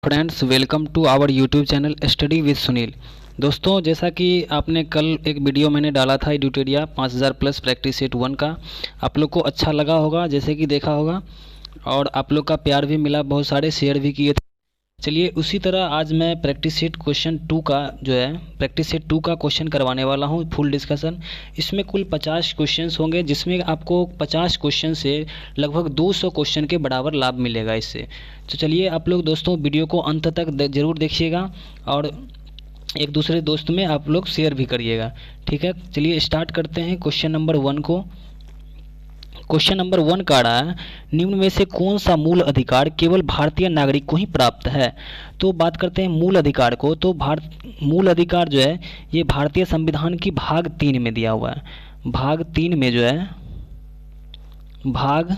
Friends, welcome to our YouTube channel study with Sunil. दोस्तों, जैसा कि आपने कल एक वीडियो मैंने डाला था एडुटेरिया 5000 प्लस प्रैक्टिस सेट 1 का, आप लोग को अच्छा लगा होगा जैसे कि देखा होगा, और आप लोग का प्यार भी मिला, बहुत सारे शेयर भी किए थे। चलिए उसी तरह आज मैं प्रैक्टिस सेट क्वेश्चन 2 का जो है प्रैक्टिस सेट 2 का क्वेश्चन करवाने वाला हूं, फुल डिस्कशन। इसमें कुल 50 क्वेश्चंस होंगे, जिसमें आपको 50 क्वेश्चन से लगभग 200 क्वेश्चन के बराबर लाभ मिलेगा इससे। तो चलिए आप लोग दोस्तों वीडियो को अंत तक ज़रूर देखिएगा और एक दूसरे दोस्त में आप लोग शेयर भी करिएगा, ठीक है। चलिए स्टार्ट करते हैं क्वेश्चन नंबर 1 को। क्वेश्चन नंबर 1 का रहा है, निम्न में से कौन सा मूल अधिकार केवल भारतीय नागरिक को ही प्राप्त है। तो बात करते हैं मूल अधिकार को। तो मूल अधिकार जो है ये भारतीय संविधान की भाग 3 में दिया हुआ है। भाग 3 में जो है भाग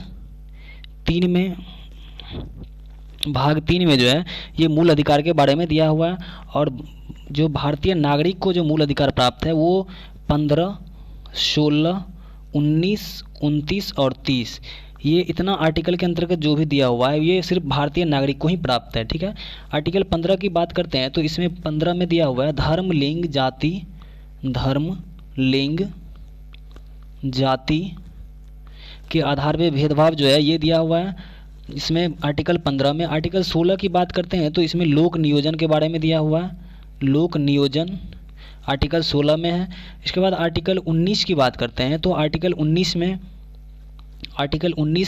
3 में जो है ये मूल अधिकार के बारे में दिया हुआ है। और जो भारतीय नागरिक को जो मूल अधिकार प्राप्त है वो 15, 16, 19, 29 और 30, ये इतना आर्टिकल के अंतर्गत जो भी दिया हुआ है ये सिर्फ भारतीय नागरिक को ही प्राप्त है, ठीक है। आर्टिकल 15 की बात करते हैं तो इसमें 15 में दिया हुआ है धर्म लिंग जाति के आधार पे भेदभाव जो है ये दिया हुआ है इसमें आर्टिकल 15 में। आर्टिकल 16 की बात करते हैं तो इसमें लोक नियोजन के बारे में दिया हुआ है, लोक नियोजन आर्टिकल 16 में है। इसके बाद आर्टिकल 19 की बात करते हैं तो आर्टिकल 19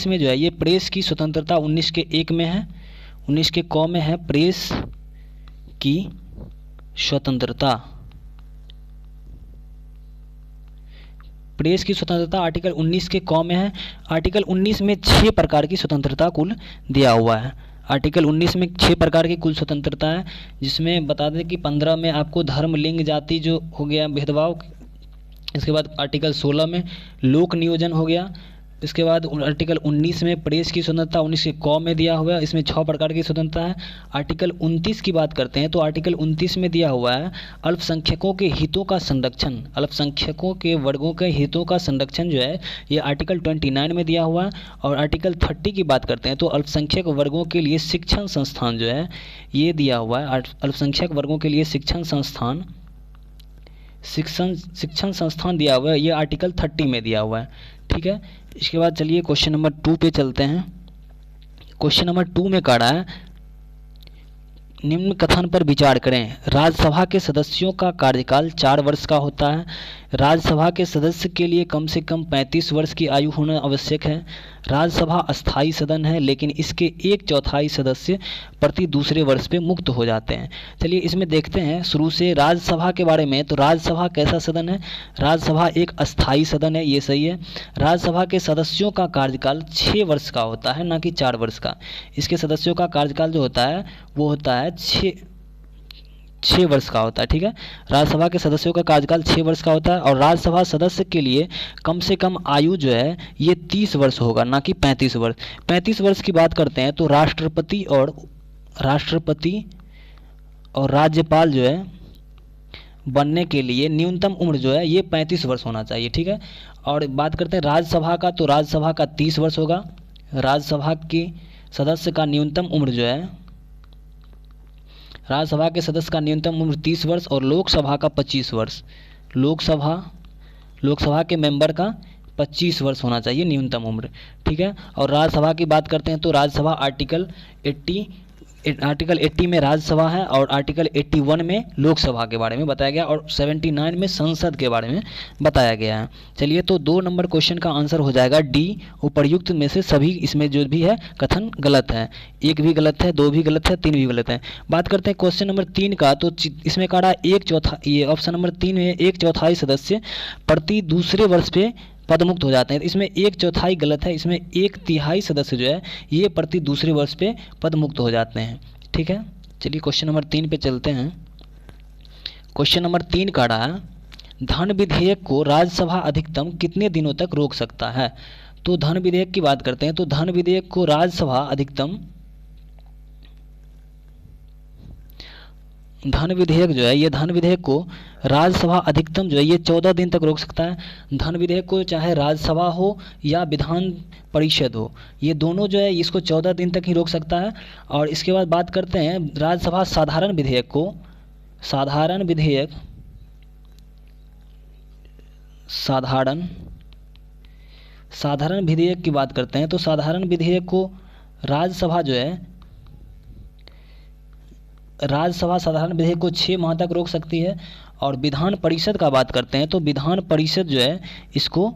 में जो है ये प्रेस की स्वतंत्रता 19 के 1 में है, 19 के क में है प्रेस की स्वतंत्रता। प्रेस की स्वतंत्रता आर्टिकल 19 के क में है। आर्टिकल 19 में 6 प्रकार की स्वतंत्रता कुल दिया हुआ है। आर्टिकल 19 में 6 प्रकार की कुल स्वतंत्रता है, जिसमें बता दें कि 15 में आपको धर्म लिंग जाति जो हो गया भेदभाव। इसके बाद आर्टिकल 16 में लोक नियोजन हो गया। इसके बाद आर्टिकल 19 में प्रेस की स्वतंत्रता 19 के क में दिया हुआ है, इसमें 6 प्रकार की स्वतंत्रता है। आर्टिकल 29 की बात करते हैं तो आर्टिकल 29 में दिया हुआ है अल्पसंख्यकों के हितों का संरक्षण, अल्पसंख्यकों के वर्गों के हितों का संरक्षण जो है ये आर्टिकल 29 में दिया हुआ है। और आर्टिकल 30 की बात करते हैं तो अल्पसंख्यक वर्गों के लिए शिक्षण संस्थान जो है ये दिया हुआ है। अल्पसंख्यक वर्गों के लिए शिक्षण संस्थान दिया हुआ है, ये आर्टिकल 30 में दिया हुआ है, ठीक है। इसके बाद चलिए क्वेश्चन नंबर 2 पे चलते हैं। क्वेश्चन नंबर 2 में कह रहा है, निम्न कथन पर विचार करें। राज्यसभा के सदस्यों का कार्यकाल 4 वर्ष का होता है। राज्यसभा के सदस्य के लिए कम से कम 35 वर्ष की आयु होना आवश्यक है। राज्यसभा अस्थायी सदन है, लेकिन इसके 1/4 सदस्य प्रति दूसरे वर्ष पे मुक्त हो जाते हैं। चलिए इसमें देखते हैं शुरू से राज्यसभा के बारे में। तो राज्यसभा कैसा सदन है? राज्यसभा एक अस्थायी सदन है, ये सही है। राज्यसभा के सदस्यों का कार्यकाल 6 वर्ष का होता है, ना कि 4 वर्ष का। इसके सदस्यों का कार्यकाल जो होता है वो होता है 6 वर्ष का होता है, ठीक है। राज्यसभा के सदस्यों का कार्यकाल 6 वर्ष का होता है। और राज्यसभा सदस्य के लिए कम से कम आयु जो है ये 30 वर्ष होगा, ना कि 35 वर्ष। 35 वर्ष की बात करते हैं तो राष्ट्रपति और राज्यपाल जो है बनने के लिए न्यूनतम उम्र जो है ये 35 वर्ष होना चाहिए, ठीक है। और बात करते हैं राज्यसभा का, तो राज्यसभा का 30 वर्ष होगा। राज्यसभा के सदस्य का न्यूनतम उम्र जो है, राज्यसभा के सदस्य का न्यूनतम उम्र 30 वर्ष और लोकसभा का 25 वर्ष। लोकसभा के मेंबर का 25 वर्ष होना चाहिए न्यूनतम उम्र, ठीक है। और राज्यसभा की बात करते हैं तो राज्यसभा आर्टिकल 80 में राज्यसभा है, और आर्टिकल 81 में लोकसभा के बारे में बताया गया, और 79 में संसद के बारे में बताया गया है। चलिए तो 2 नंबर क्वेश्चन का आंसर हो जाएगा डी। उपर्युक्त में से सभी इसमें जो भी है कथन गलत है। 1 भी गलत है, 2 भी गलत है, 3 भी गलत है। बात करते हैं क्वेश्चन नंबर 3 का। तो इसमें कह रहा है 1/4, ये ऑप्शन नंबर 3 में 1/4 सदस्य प्रति दूसरे वर्ष पे पदमुक्त हो जाते हैं। इसमें 1/4 गलत है, इसमें 1/3 सदस्य जो है ये प्रति दूसरे वर्ष पे पदमुक्त हो जाते हैं, ठीक है। चलिए क्वेश्चन नंबर 3 पे चलते हैं। क्वेश्चन नंबर 3 का रहा है, धन विधेयक को राज्यसभा अधिकतम कितने दिनों तक रोक सकता है। तो धन विधेयक की बात करते हैं तो धन विधेयक को राज्यसभा अधिकतम धन विधेयक जो है, ये धन विधेयक को राज्यसभा अधिकतम जो है ये 14 दिन तक रोक सकता है। धन विधेयक को चाहे राज्यसभा हो या विधान परिषद हो, ये दोनों जो है इसको 14 दिन तक ही रोक सकता है। और इसके बाद बात करते हैं राज्यसभा साधारण विधेयक को। साधारण विधेयक, साधारण विधेयक की बात करते हैं तो साधारण विधेयक को राज्यसभा जो है, राज्यसभा साधारण विधेयक को 6 माह तक रोक सकती है। और विधान परिषद का बात करते हैं तो विधान परिषद जो है इसको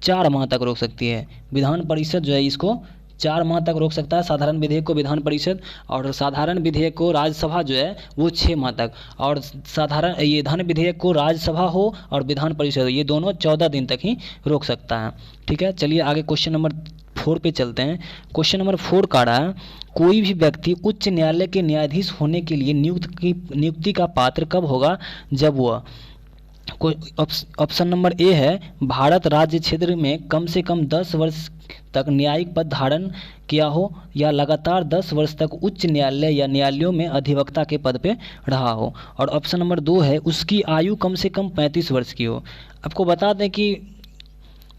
4 माह तक रोक सकती है। विधान परिषद जो है इसको 4 माह तक रोक सकता है साधारण विधेयक को विधान परिषद, और साधारण विधेयक को राज्यसभा जो है वो 6 माह तक। और साधारण ये धन विधेयक को राज्यसभा हो और विधान परिषद हो, ये दोनों 14 दिन तक ही रोक सकता है। ठीक है, चलिए आगे क्वेश्चन नंबर 4 पे चलते हैं। क्वेश्चन नंबर 4 का रहा है, कोई भी व्यक्ति उच्च न्यायालय के न्यायाधीश होने के लिए नियुक्ति का पात्र कब होगा, जब वह, ऑप्शन नंबर ए है, भारत राज्य क्षेत्र में कम से कम 10 वर्ष तक न्यायिक पद धारण किया हो या लगातार 10 वर्ष तक उच्च न्यायालय या न्यायालयों में अधिवक्ता के पद पे रहा हो। और ऑप्शन नंबर 2 है, उसकी आयु कम से कम 35 वर्ष की हो। आपको बता दें कि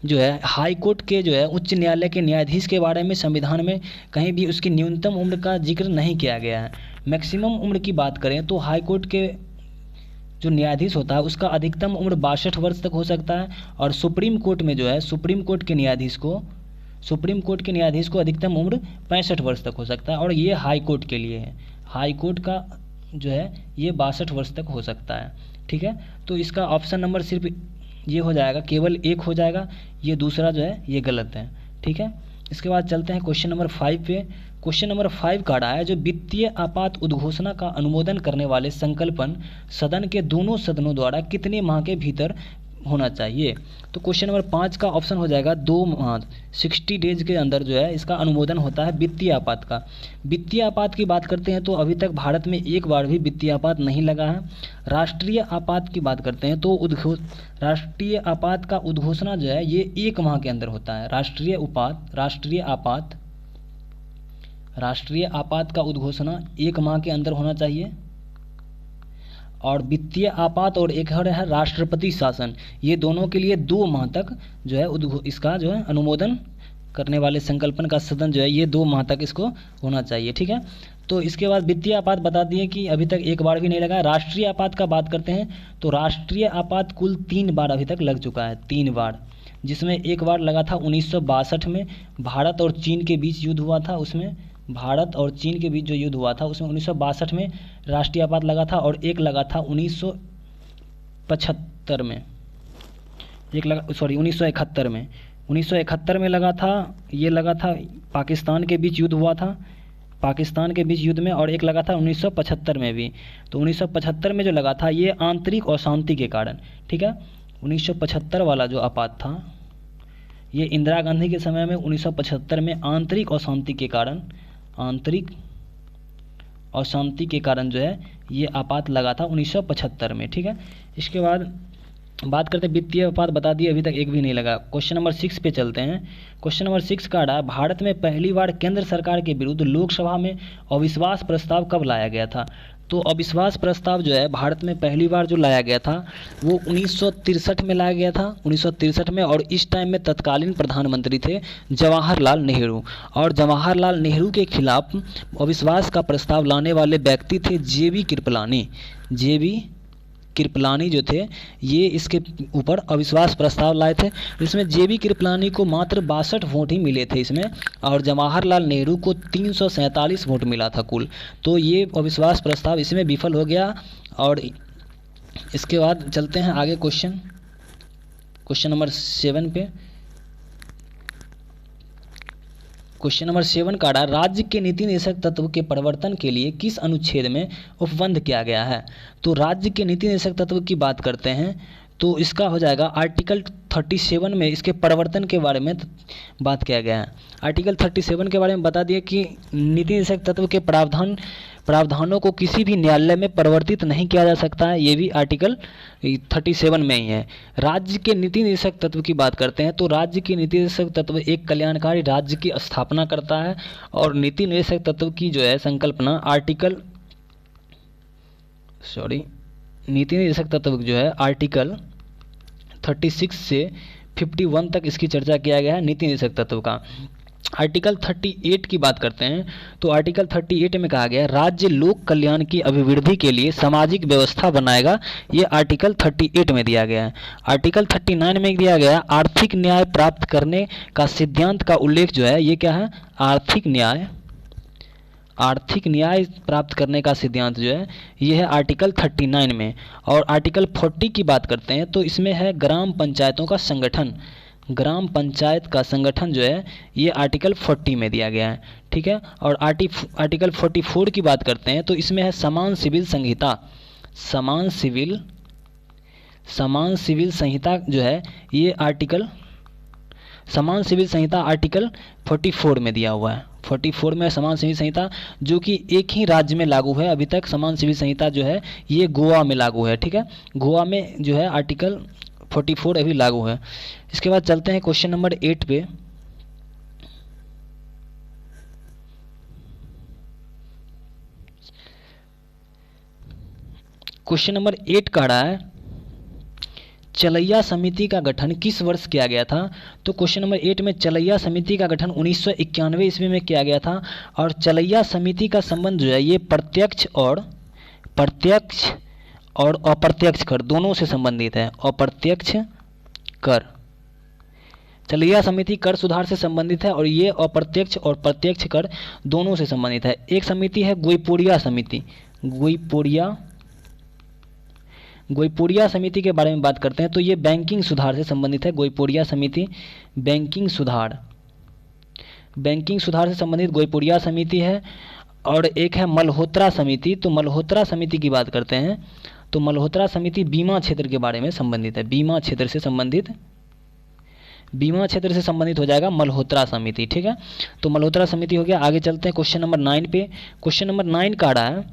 जो है हाई कोर्ट के जो है उच्च न्यायालय के न्यायाधीश के बारे में संविधान में कहीं भी उसकी न्यूनतम उम्र का जिक्र नहीं किया गया है। मैक्सिमम उम्र की बात करें तो हाई कोर्ट के जो न्यायाधीश होता है उसका अधिकतम उम्र 62 वर्ष तक हो सकता है। और सुप्रीम कोर्ट में जो है सुप्रीम कोर्ट के न्यायाधीश को अधिकतम उम्र 65 वर्ष तक हो सकता है। और ये हाई कोर्ट के लिए है, हाई कोर्ट का जो है ये 62 वर्ष तक हो सकता है। ठीक है, तो इसका ऑप्शन नंबर सिर्फ ये हो जाएगा, केवल 1 हो जाएगा, ये दूसरा जो है ये गलत है। ठीक है, इसके बाद चलते हैं क्वेश्चन नंबर 5 पे। क्वेश्चन नंबर 5 का रहा है, जो वित्तीय आपात उद्घोषणा का अनुमोदन करने वाले संकल्पन सदन के दोनों सदनों द्वारा कितने माह के भीतर होना चाहिए। तो क्वेश्चन नंबर 5 का ऑप्शन हो जाएगा 2 माह, 60 डेज के अंदर जो है इसका अनुमोदन होता है वित्तीय आपात का। वित्तीय आपात की बात करते हैं तो अभी तक भारत में एक बार भी वित्तीय आपात नहीं लगा है। राष्ट्रीय आपात की बात करते हैं तो राष्ट्रीय आपात का उद्घोषणा जो है ये 1 माह के अंदर होता है। राष्ट्रीय आपात का उद्घोषणा 1 माह के अंदर होना चाहिए। और वित्तीय आपात और एक है राष्ट्रपति शासन, ये दोनों के लिए 2 माह तक जो है इसका जो है अनुमोदन करने वाले संकल्पन का सदन जो है ये 2 माह तक इसको होना चाहिए। ठीक है, तो इसके बाद वित्तीय आपात बता दिए कि अभी तक एक बार भी नहीं लगा। राष्ट्रीय आपात का बात करते हैं तो राष्ट्रीय आपात कुल 3 बार अभी तक लग चुका है, 3 बार, जिसमें एक बार लगा था 1962 में, भारत और चीन के बीच युद्ध हुआ था, उसमें भारत और चीन के बीच जो युद्ध हुआ था उसमें 1962 में राष्ट्रीय आपात लगा था। और एक लगा था 1971 में, 1971 में लगा था, ये लगा था पाकिस्तान के बीच युद्ध हुआ था, पाकिस्तान के बीच युद्ध में। और एक लगा था 1975 में भी। तो 1975 में जो लगा था ये आंतरिक अशांति के कारण। ठीक है, 1975 वाला जो आपात था ये इंदिरा गांधी के समय में 1975 में आंतरिक अशांति के कारण जो है ये आपात लगा था 1975 में। ठीक है, इसके बाद बात करते हैं वित्तीय आपात बता दिए, अभी तक एक भी नहीं लगा। क्वेश्चन नंबर 6 पे चलते हैं। क्वेश्चन नंबर 6 का रहा, भारत में पहली बार केंद्र सरकार के विरुद्ध लोकसभा में अविश्वास प्रस्ताव कब लाया गया था। तो अविश्वास प्रस्ताव जो है भारत में पहली बार जो लाया गया था वो 1963 में लाया गया था, 1963 में। और इस टाइम में तत्कालीन प्रधानमंत्री थे जवाहरलाल नेहरू। और जवाहरलाल नेहरू के खिलाफ अविश्वास का प्रस्ताव लाने वाले व्यक्ति थे जेबी कृपलानी जो थे, ये इसके ऊपर अविश्वास प्रस्ताव लाए थे। इसमें जेबी कृपलानी को मात्र 62 वोट ही मिले थे इसमें, और जवाहरलाल नेहरू को 347 वोट मिला था कुल। तो ये अविश्वास प्रस्ताव इसमें विफल हो गया। और इसके बाद चलते हैं आगे क्वेश्चन नंबर 7 पे। क्वेश्चन नंबर 7 का रहा, राज्य के नीति निर्देशक तत्व के परिवर्तन के लिए किस अनुच्छेद में उपबंध किया गया है। तो राज्य के नीति निर्देशक तत्व की बात करते हैं तो इसका हो जाएगा आर्टिकल 37 में इसके परिवर्तन के बारे में बात किया गया है। आर्टिकल 37 के बारे में बता दिया कि नीति निर्देशक तत्व के प्रावधानों को किसी भी न्यायालय में परिवर्तित नहीं किया जा सकता है, ये भी आर्टिकल 37 में ही है। राज्य के नीति निर्देशक तत्व की बात करते हैं तो राज्य के नीति निर्देशक तत्व एक कल्याणकारी राज्य की स्थापना करता है। और नीति निर्देशक तत्व की जो है संकल्पना आर्टिकल सॉरी, नीति निर्देशक तत्व जो है आर्टिकल 36 से 51 तक इसकी चर्चा किया गया है नीति निर्देशक तत्व का। आर्टिकल 38 की बात करते हैं तो आर्टिकल 38 में कहा गया है राज्य लोक कल्याण की अभिवृद्धि के लिए सामाजिक व्यवस्था बनाएगा। ये आर्टिकल 38 में दिया गया है। आर्टिकल 39 में दिया गया है आर्थिक न्याय प्राप्त करने का सिद्धांत का उल्लेख जो है ये क्या है, आर्थिक न्याय प्राप्त करने का सिद्धांत जो है ये है आर्टिकल 39 में। और आर्टिकल 40 की बात करते हैं तो इसमें है ग्राम पंचायतों का संगठन, ग्राम पंचायत का संगठन जो है ये आर्टिकल 40 में दिया गया है, ठीक है। और आर्टिकल 44 की बात करते हैं तो इसमें है समान सिविल संहिता, समान सिविल संहिता जो है ये समान सिविल संहिता आर्टिकल 44 में दिया हुआ है। 44 में समान सिविल संहिता जो कि एक ही राज्य में लागू है अभी तक। समान सिविल संहिता जो है ये गोवा में लागू है, ठीक है। गोवा में जो है आर्टिकल 44 अभी लागू है। इसके बाद चलते हैं क्वेश्चन नंबर 8 पे। क्वेश्चन नंबर 8 कह रहा है चलैया समिति का गठन किस वर्ष किया गया था। तो क्वेश्चन नंबर 8 में चलैया समिति का गठन 1991 ईस्वी में किया गया था। और चलैया समिति का संबंध जो है ये प्रत्यक्ष और अप्रत्यक्ष कर दोनों से संबंधित है। अप्रत्यक्ष कर, चलैया समिति कर सुधार से संबंधित है और ये अप्रत्यक्ष और प्रत्यक्ष कर दोनों से संबंधित है। एक समिति है गोईपुरिया समिति। गोईपुरिया समिति के बारे में बात करते हैं तो ये बैंकिंग सुधार से संबंधित है। गोईपुरिया समिति बैंकिंग सुधार से संबंधित गोईपुरिया समिति है। और एक है मल्होत्रा समिति। तो मल्होत्रा समिति की बात करते हैं तो मल्होत्रा समिति बीमा क्षेत्र के बारे में संबंधित है। बीमा क्षेत्र से संबंधित हो जाएगा मल्होत्रा समिति, ठीक है। तो मल्होत्रा समिति हो गया। आगे चलते हैं क्वेश्चन नंबर 9 पे। क्वेश्चन नंबर 9 का रहा है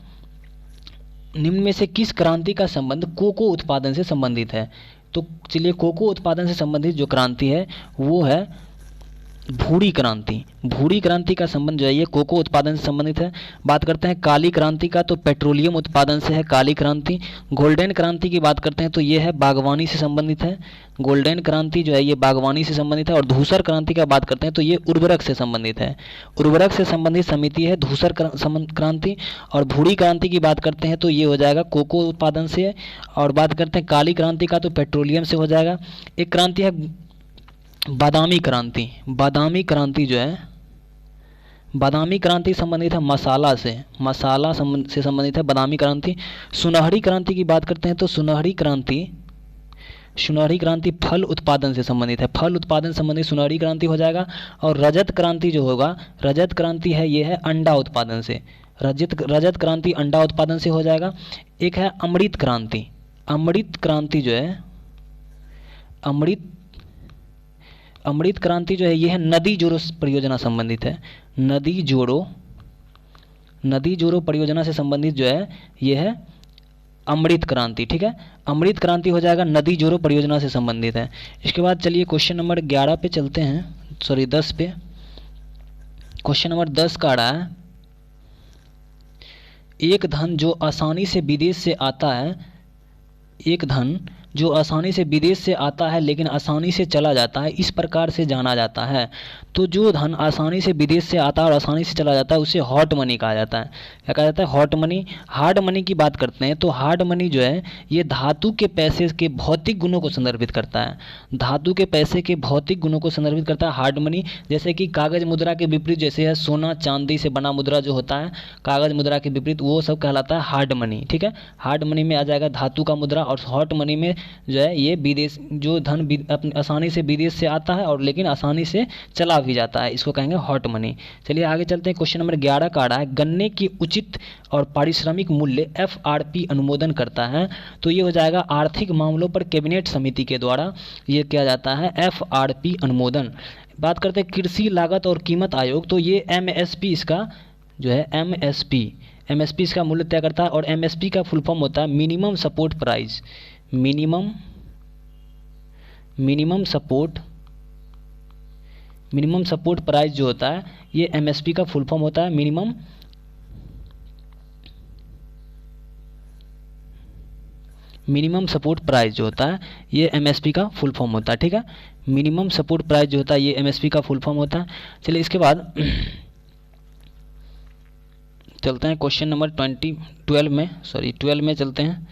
निम्न में से किस क्रांति का संबंध कोको उत्पादन से संबंधित है। तो चलिए कोको उत्पादन से संबंधित जो क्रांति है वो है भूरी क्रांति। भूरी क्रांति का संबंध जो है ये कोको उत्पादन से संबंधित है। बात करते हैं काली क्रांति का तो पेट्रोलियम उत्पादन से है काली क्रांति। गोल्डन क्रांति की बात करते हैं तो ये है बागवानी से संबंधित है। गोल्डन क्रांति जो है ये बागवानी से संबंधित है। और धूसर क्रांति का बात करते हैं तो ये उर्वरक से संबंधित है। उर्वरक से संबंधित समिति है धूसर क्रांति। और भूरी क्रांति की बात करते हैं तो ये हो जाएगा कोको उत्पादन से। और बात करते हैं काली क्रांति का तो पेट्रोलियम से हो जाएगा। एक क्रांति है बादामी क्रांति। बादामी क्रांति जो है बादामी क्रांति संबंधित है मसाला से संबंधित है बादामी क्रांति। सुनहरी क्रांति की बात करते हैं तो सुनहरी क्रांति फल उत्पादन से संबंधित है। फल उत्पादन संबंधित सुनहरी क्रांति हो जाएगा। और रजत क्रांति जो होगा रजत क्रांति है ये है अंडा उत्पादन से। रजत क्रांति अंडा उत्पादन से हो जाएगा। एक है अमृत क्रांति। अमृत क्रांति जो है अमृत क्रांति जो है ये है नदी जोड़ो परियोजना संबंधित है। नदी जोड़ो परियोजना से संबंधित जो है ये है अमृत क्रांति, ठीक है। अमृत क्रांति हो जाएगा नदी जोड़ो परियोजना से संबंधित है। इसके बाद चलिए क्वेश्चन नंबर 11 पे चलते हैं, सॉरी 10 पे। क्वेश्चन नंबर 10 का आ रहा है एक धन जो आसानी से विदेश से आता है लेकिन आसानी से चला जाता है इस प्रकार से जाना जाता है। तो जो धन आसानी से विदेश से आता है और आसानी से चला जाता है उसे हॉट मनी कहा जाता है। क्या कहा जाता है? Hot money. हार्ड मनी की बात करते हैं तो हार्ड मनी जो है ये धातु के पैसे के भौतिक गुणों को संदर्भित करता है। धातु के पैसे के भौतिक गुणों को संदर्भित करता है हार्ड मनी। जैसे कि कागज मुद्रा के विपरीत जैसे है सोना चांदी से बना मुद्रा जो होता है कागज मुद्रा के विपरीत वो सब कहलाता है हार्ड मनी, ठीक है। हार्ड मनी में आ जाएगा धातु का मुद्रा। और हॉट मनी में जो है ये विदेश जो धन आसानी से विदेश से आता है और लेकिन आसानी से चला भी जाता है, इसको कहेंगे हॉट मनी। चलिए आगे चलते हैं। क्वेश्चन नंबर 11 का आ रहा है गन्ने की उचित और पारिश्रमिक मूल्य FRP अनुमोदन करता है। तो ये हो जाएगा आर्थिक मामलों पर कैबिनेट समिति के द्वारा ये किया जाता है FRP अनुमोदन। बात करते हैं कृषि लागत और कीमत आयोग। तो ये MSP इसका जो है MSP इसका मूल्य तय करता है। और MSP का फुल फॉर्म होता है minimum support price. Minimum support price जो होता है ये MSP का फुल फॉर्म होता है मिनिमम सपोर्ट प्राइस जो होता है ये एमएसपी का फुल फॉर्म होता है, ठीक है। मिनिमम सपोर्ट प्राइस जो होता है ये एमएसपी का फुल फॉर्म होता है। चलिए इसके बाद चलते हैं क्वेश्चन नंबर 12 में चलते हैं।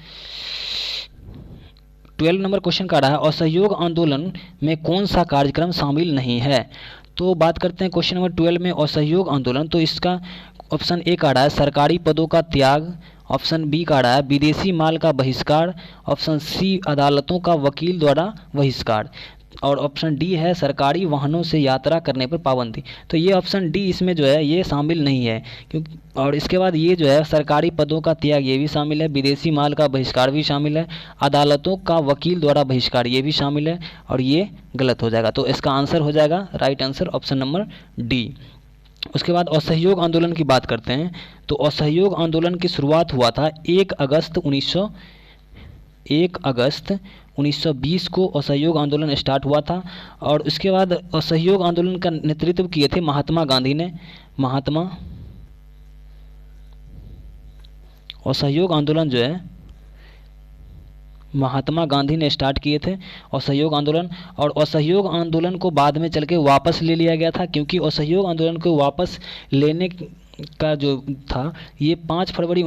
12 नंबर क्वेश्चन का रहा है असहयोग आंदोलन में कौन सा कार्यक्रम शामिल नहीं है। तो बात करते हैं क्वेश्चन नंबर 12 में असहयोग आंदोलन, तो इसका ऑप्शन ए का रहा है सरकारी पदों का त्याग, ऑप्शन बी का रहा है विदेशी माल का बहिष्कार, ऑप्शन सी अदालतों का वकील द्वारा बहिष्कार, और ऑप्शन डी है सरकारी वाहनों से यात्रा करने पर पाबंदी। तो ये ऑप्शन डी इसमें जो है ये शामिल नहीं है, क्योंकि और इसके बाद ये जो है सरकारी पदों का त्याग ये भी शामिल है, विदेशी माल का बहिष्कार भी शामिल है, अदालतों का वकील द्वारा बहिष्कार ये भी शामिल है, और ये गलत हो जाएगा। तो इसका आंसर हो जाएगा right answer option number D. उसके बाद असहयोग आंदोलन की बात करते हैं। तो असहयोग आंदोलन की शुरुआत हुआ था 1 अगस्त 1920 को असहयोग आंदोलन स्टार्ट हुआ था, और उसके बाद असहयोग आंदोलन का नेतृत्व किए थे महात्मा गांधी ने। असहयोग आंदोलन जो है महात्मा गांधी ने स्टार्ट किए थे असहयोग आंदोलन, और असहयोग आंदोलन को बाद में चल के वापस ले लिया गया था, क्योंकि असहयोग आंदोलन को वापस लेने का जो था ये 5 फरवरी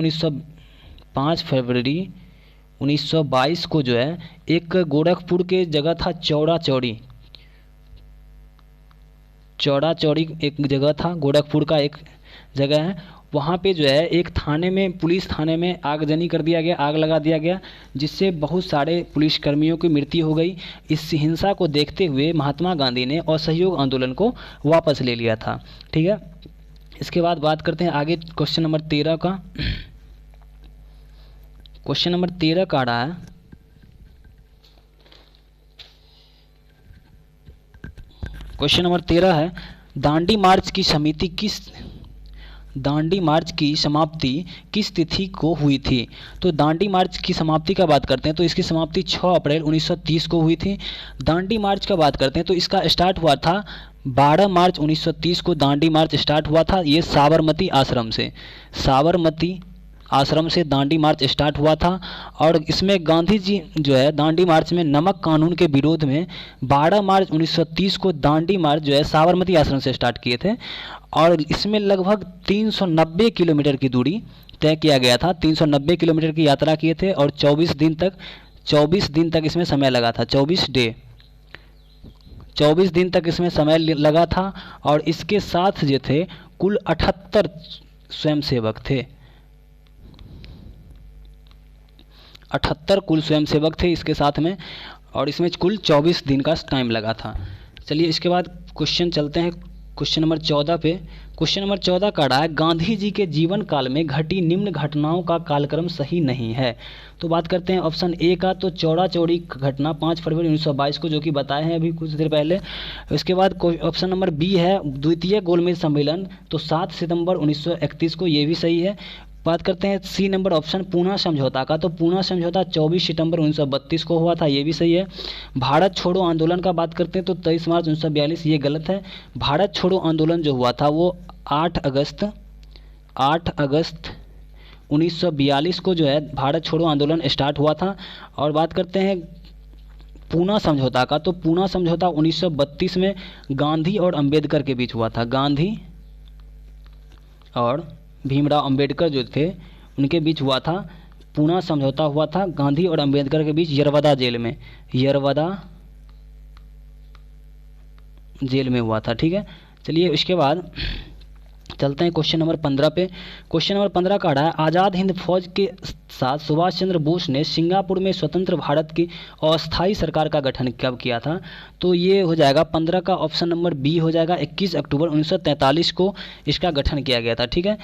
1922 को जो है एक गोरखपुर के जगह था चौड़ा चौड़ी एक जगह था, गोरखपुर का एक जगह है, वहाँ पे जो है एक थाने में पुलिस थाने में आगजनी कर दिया गया, आग लगा दिया गया, जिससे बहुत सारे पुलिसकर्मियों की मृत्यु हो गई। इस हिंसा को देखते हुए महात्मा गांधी ने असहयोग आंदोलन को वापस ले लिया था, ठीक है। इसके बाद बात करते हैं आगे क्वेश्चन नंबर 13 का। क्वेश्चन नंबर 13 का आ रहा है क्वेश्चन नंबर 13 है दांडी मार्च की समाप्ति किस तिथि को हुई थी। तो दांडी मार्च की समाप्ति का बात करते हैं तो इसकी समाप्ति 6 अप्रैल 1930 को हुई थी। दांडी मार्च का बात करते हैं तो इसका स्टार्ट हुआ था 12 मार्च 1930 को दांडी मार्च स्टार्ट हुआ था। ये साबरमती आश्रम से दांडी मार्च स्टार्ट हुआ था, और इसमें गांधी जी जो है दांडी मार्च में नमक कानून के विरोध में 12 मार्च 1930 को दांडी मार्च जो है साबरमती आश्रम से स्टार्ट किए थे, और इसमें लगभग 390 किलोमीटर की दूरी तय किया गया था। 390 किलोमीटर की यात्रा किए थे, और 24 दिन तक इसमें समय लगा था। 24 दिन तक इसमें समय लगा था, और इसके साथ जो थे कुल 78 स्वयंसेवक थे। 78 कुल स्वयंसेवक थे इसके साथ में, और इसमें कुल 24 दिन का टाइम लगा था। चलिए इसके बाद क्वेश्चन चलते हैं क्वेश्चन नंबर 14 पे। क्वेश्चन नंबर 14 का रहा है गांधी जी के जीवन काल में घटी निम्न घटनाओं का कालक्रम सही नहीं है। तो बात करते हैं ऑप्शन ए का, तो चौड़ा चौड़ी घटना 5 फरवरी 1922 को, जो कि बताए हैं अभी कुछ देर पहले। उसके बाद ऑप्शन नंबर बी है द्वितीय गोलमेज सम्मेलन, तो 7 सितंबर 1931 को, ये भी सही है। बात करते हैं सी नंबर ऑप्शन पूना समझौता का, तो पूना समझौता 24 सितंबर 1932 को हुआ था, ये भी सही है। भारत छोड़ो आंदोलन का बात करते हैं तो 23 मार्च 1942, ये गलत है। भारत छोड़ो आंदोलन जो हुआ था वो 8 अगस्त 1942 को जो है भारत छोड़ो आंदोलन स्टार्ट हुआ था। और बात करते हैं पूना समझौता का, तो पूना समझौता 1932 में गांधी और अंबेडकर के बीच हुआ था। गांधी और भीमराव अंबेडकर जो थे उनके बीच हुआ था। पूना समझौता हुआ था गांधी और अंबेडकर के बीच यरवदा जेल में हुआ था, ठीक है। चलिए इसके बाद चलते हैं क्वेश्चन नंबर 15 पे। क्वेश्चन नंबर 15 का रहा है आज़ाद हिंद फौज के साथ सुभाष चंद्र बोस ने सिंगापुर में स्वतंत्र भारत की अस्थायी सरकार का गठन कब किया था। तो ये हो जाएगा 15 का ऑप्शन नंबर बी हो जाएगा। 21 अक्टूबर 1943 को इसका गठन किया गया था, ठीक है।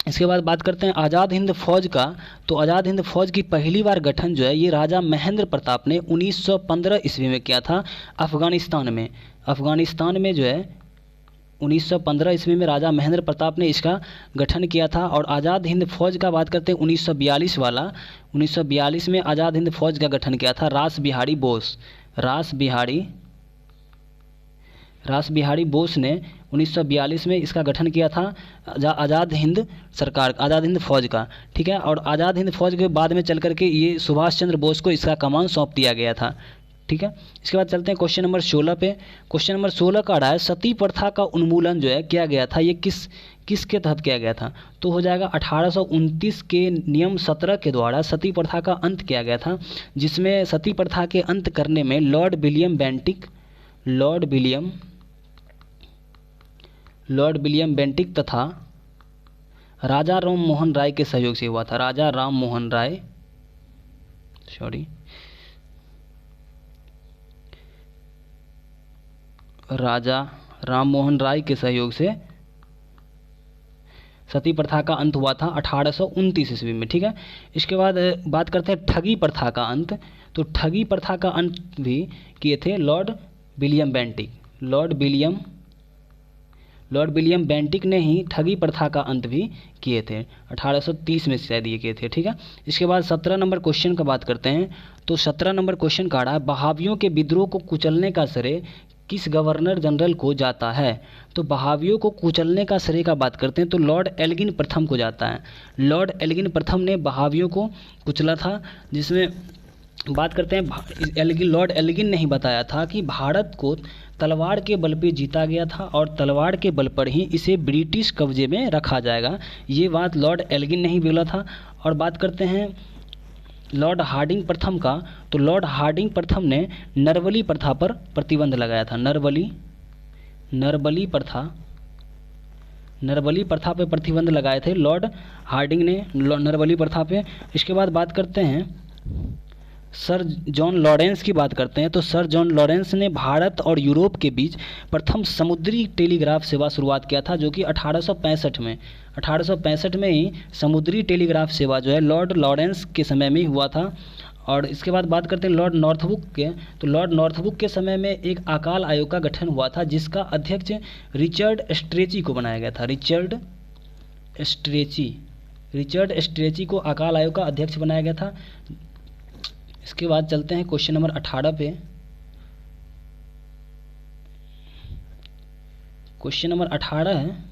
इसके बाद बात करते हैं आज़ाद हिंद फौज का, तो आज़ाद हिंद फौज की पहली बार गठन जो है ये राजा महेंद्र प्रताप ने 1915 ईस्वी में किया था अफगानिस्तान में जो है 1915 ईस्वी में राजा महेंद्र प्रताप ने इसका गठन किया था। और आज़ाद हिंद फौज का बात करते हैं 1942 में आज़ाद हिंद फौज का गठन किया था रास बिहारी बोस ने 1942 में इसका गठन किया था आज़ाद हिंद सरकार, आज़ाद हिंद फौज का, ठीक है। और आज़ाद हिंद फौज के बाद में चल करके ये सुभाष चंद्र बोस को इसका कमान सौंप दिया गया था, ठीक है। इसके बाद चलते हैं क्वेश्चन नंबर 16 पे। क्वेश्चन नंबर 16 का आ रहा है सती प्रथा का उन्मूलन जो है किया गया था, ये किसके तहत किया गया था? तो हो जाएगा 1829 के नियम 17 के द्वारा सती प्रथा का अंत किया गया था, जिसमें सती प्रथा के अंत करने में लॉर्ड विलियम बेंटिक तथा राजा राम मोहन राय के सहयोग से हुआ था। राजा राम मोहन राय के सहयोग से सती प्रथा का अंत हुआ था 1829 ईस्वी में, ठीक है। इसके बाद बात करते हैं ठगी प्रथा का अंत। तो ठगी प्रथा का अंत भी किए थे लॉर्ड विलियम बेंटिक ने ही ठगी प्रथा का अंत भी किए थे, 1830 में शायद ये किए थे, ठीक है। इसके बाद 17 नंबर क्वेश्चन का बात करते हैं। तो 17 नंबर क्वेश्चन का रहा है बहावियों के विद्रोह को कुचलने का श्रेय किस गवर्नर जनरल को जाता है? तो बहावियों को कुचलने का श्रेय का बात करते हैं तो लॉर्ड एल्गिन प्रथम को जाता है। लॉर्ड एल्गिन प्रथम ने बहावियों को कुचला था, जिसमें बात करते हैं लॉर्ड एल्गिन ने ही बताया था कि भारत को तलवार के बल पे जीता गया था और तलवार के बल पर ही इसे ब्रिटिश कब्जे में रखा जाएगा, ये बात लॉर्ड एल्गिन ने ही बोला था। और बात करते हैं लॉर्ड हार्डिंग प्रथम का। तो लॉर्ड हार्डिंग प्रथम ने नरबली प्रथा पर प्रतिबंध लगाया था। नरबली प्रथा पे प्रतिबंध लगाए थे लॉर्ड हार्डिंग ने नरबली प्रथा पे। इसके बाद बात करते हैं सर जॉन लॉरेंस की बात करते हैं। तो सर जॉन लॉरेंस ने भारत और यूरोप के बीच प्रथम समुद्री टेलीग्राफ सेवा शुरुआत किया था, जो कि 1865 में ही समुद्री टेलीग्राफ सेवा जो है लॉर्ड लॉरेंस के समय में ही हुआ था। और इसके बाद बात करते हैं लॉर्ड नॉर्थबुक के। तो लॉर्ड नॉर्थबुक के समय में एक अकाल आयोग का गठन हुआ था, जिसका अध्यक्ष रिचर्ड स्ट्रेची को बनाया गया था। रिचर्ड स्ट्रेची को अकाल आयोग का अध्यक्ष बनाया गया था। इसके बाद चलते हैं क्वेश्चन नंबर 18 पे। क्वेश्चन नंबर 18 है,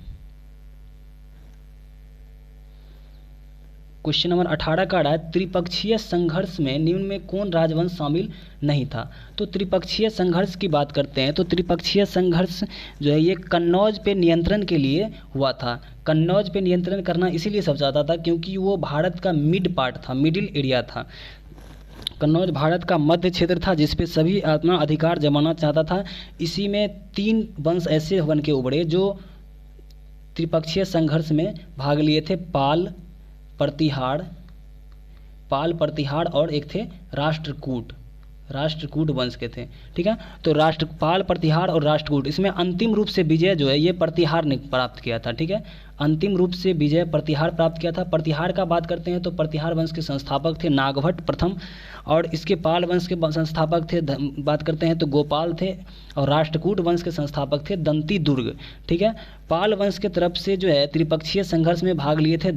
क्वेश्चन नंबर 18 का रहा है त्रिपक्षीय संघर्ष में निम्न में कौन राजवंश शामिल नहीं था? तो त्रिपक्षीय संघर्ष की बात करते हैं तो त्रिपक्षीय संघर्ष जो है ये कन्नौज पे नियंत्रण के लिए हुआ था। कन्नौज पे नियंत्रण करना इसीलिए सब चाहता था क्योंकि वो भारत का मिडिल एरिया था। कन्नौज भारत का मध्य क्षेत्र था जिस पे सभी अपना अधिकार जमाना चाहता था। इसी में 3 वंश ऐसे बन के उभरे जो त्रिपक्षीय संघर्ष में भाग लिए थे। पाल, प्रतिहार और एक थे राष्ट्रकूट वंश के थे, ठीक है। तो पाल, प्रतिहार और राष्ट्रकूट, इसमें अंतिम रूप से विजय जो है ये प्रतिहार ने प्राप्त किया था, ठीक है। अंतिम रूप से विजय प्रतिहार प्राप्त किया था। प्रतिहार का बात करते हैं तो प्रतिहार वंश के संस्थापक थे नागभट्ट प्रथम, और इसके पाल वंश के संस्थापक थे बात करते हैं तो गोपाल थे, और राष्ट्रकूट वंश के संस्थापक थे दंती दुर्ग, ठीक है। पाल वंश के तरफ से जो है त्रिपक्षीय संघर्ष में भाग लिए थे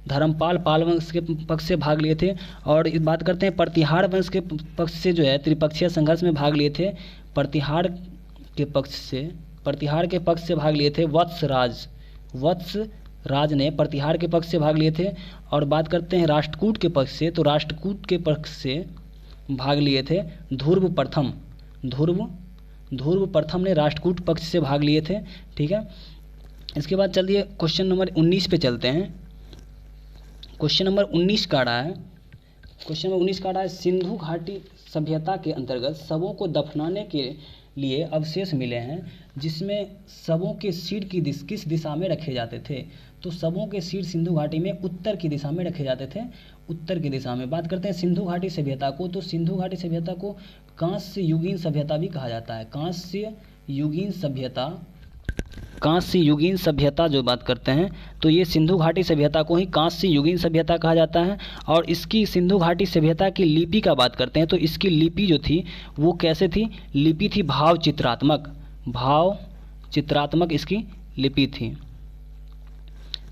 धर्मपाल पाल वंश के पक्ष से भाग लिए थे। और इस बात करते हैं प्रतिहार वंश के पक्ष से जो है त्रिपक्षीय संघर्ष में भाग लिए थे प्रतिहार के पक्ष से भाग लिए थे वत्सराज ने प्रतिहार के पक्ष से भाग लिए थे। और बात करते हैं राष्ट्रकूट के पक्ष से, तो राष्ट्रकूट के पक्ष से भाग लिए थे ध्रुव प्रथम ने राष्ट्रकूट पक्ष से भाग लिए थे, ठीक है। इसके बाद चलिए क्वेश्चन नंबर 19 पे चलते हैं। क्वेश्चन नंबर 19 का रहा है सिंधु घाटी सभ्यता के अंतर्गत शवों को दफनाने के लिए अवशेष मिले हैं, जिसमें शवों के सिर किस दिशा में रखे जाते थे? तो शवों के सिर सिंधु घाटी में उत्तर की दिशा में रखे जाते थे, उत्तर की दिशा में। बात करते हैं सिंधु घाटी सभ्यता को, तो सिंधु घाटी सभ्यता को कांस्य युगीन सभ्यता भी कहा जाता है। कांस्य युगीन सभ्यता जो बात करते हैं तो ये सिंधु घाटी सभ्यता को ही कांस्य युगीन सभ्यता कहा जाता है। और इसकी सिंधु घाटी सभ्यता की लिपि का बात करते हैं तो इसकी लिपि जो थी वो कैसे थी? लिपि थी भाव चित्रात्मक इसकी लिपि थी।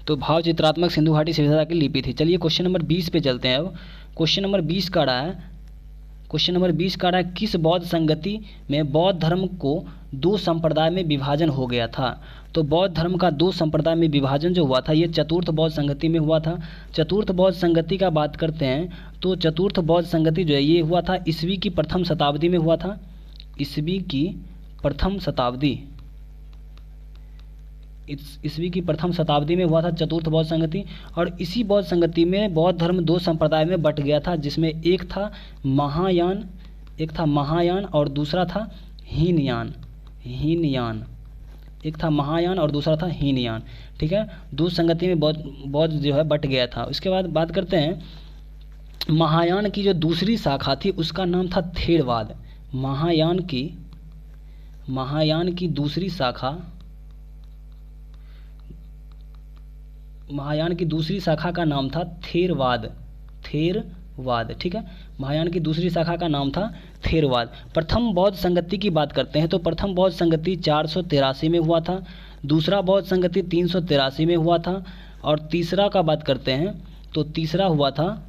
तो भाव चित्रात्मक सिंधु घाटी सभ्यता की लिपि थी। चलिए क्वेश्चन नंबर 20 पे चलते हैं। अब क्वेश्चन नंबर 20 का रहा है क्वेश्चन नंबर 20 का रहा है किस बौद्ध संगति में बौद्ध धर्म को 2 संप्रदाय में विभाजन हो गया था। तो बौद्ध धर्म का 2 संप्रदाय में विभाजन जो हुआ था ये चतुर्थ बौद्ध संगति में हुआ था। चतुर्थ बौद्ध संगति का बात करते हैं तो चतुर्थ बौद्ध संगति जो है ये हुआ था ईस्वी की प्रथम शताब्दी में हुआ था। ईस्वी की प्रथम शताब्दी में हुआ था चतुर्थ बौद्ध संगति। और इसी बौद्ध संगति में बौद्ध धर्म 2 संप्रदाय में बट गया था, जिसमें एक था महायान और दूसरा था हीनयान। एक था महायान और दूसरा था हीनयान। ठीक है, 2 संगति में बौद्ध जो है बट गया था। उसके बाद बात करते हैं महायान की जो दूसरी शाखा थी उसका नाम था थेरवाद। महायान की दूसरी शाखा का नाम था थेरवाद। ठीक है, महायान की दूसरी शाखा का नाम था थेरवाद। प्रथम बौद्ध संगति की बात करते हैं तो प्रथम बौद्ध संगति 483 में हुआ था, दूसरा बौद्ध संगति 383 में हुआ था, और तीसरा का बात करते हैं तो तीसरा हुआ था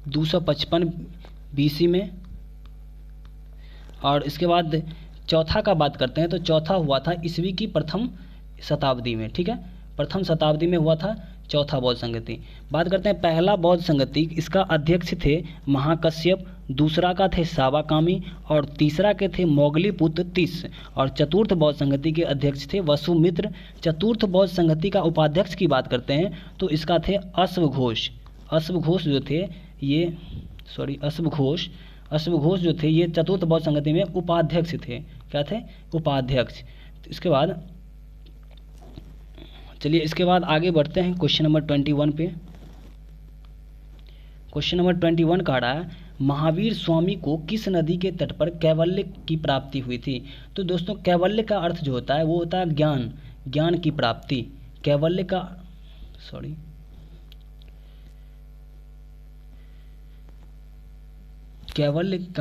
255 BC में। और इसके बाद चौथा का बात करते हैं तो चौथा हुआ था ईस्वी की प्रथम शताब्दी में। ठीक है, प्रथम शताब्दी में हुआ था चौथा बौद्ध संगति। बात करते हैं पहला बौद्ध संगति, इसका अध्यक्ष थे महाकश्यप, दूसरा का थे सावाकामी और तीसरा के थे मोगलीपुत्र तीस। और चतुर्थ बौद्ध संगति के अध्यक्ष थे वसुमित्र। चतुर्थ बौद्ध संगति का उपाध्यक्ष की बात करते हैं तो इसका थे अश्वघोष। अश्वघोष जो थे ये चतुर्थ बौद्ध संगति में उपाध्यक्ष थे। क्या थे? उपाध्यक्ष। इसके बाद चलिए इसके बाद आगे बढ़ते हैं क्वेश्चन नंबर 21 पे। क्वेश्चन नंबर 21 का रहा है महावीर स्वामी को किस नदी के तट पर कैवल्य की प्राप्ति हुई थी। तो दोस्तों कैवल्य का अर्थ जो होता है वो होता है ज्ञान की प्राप्ति। कैवल्य का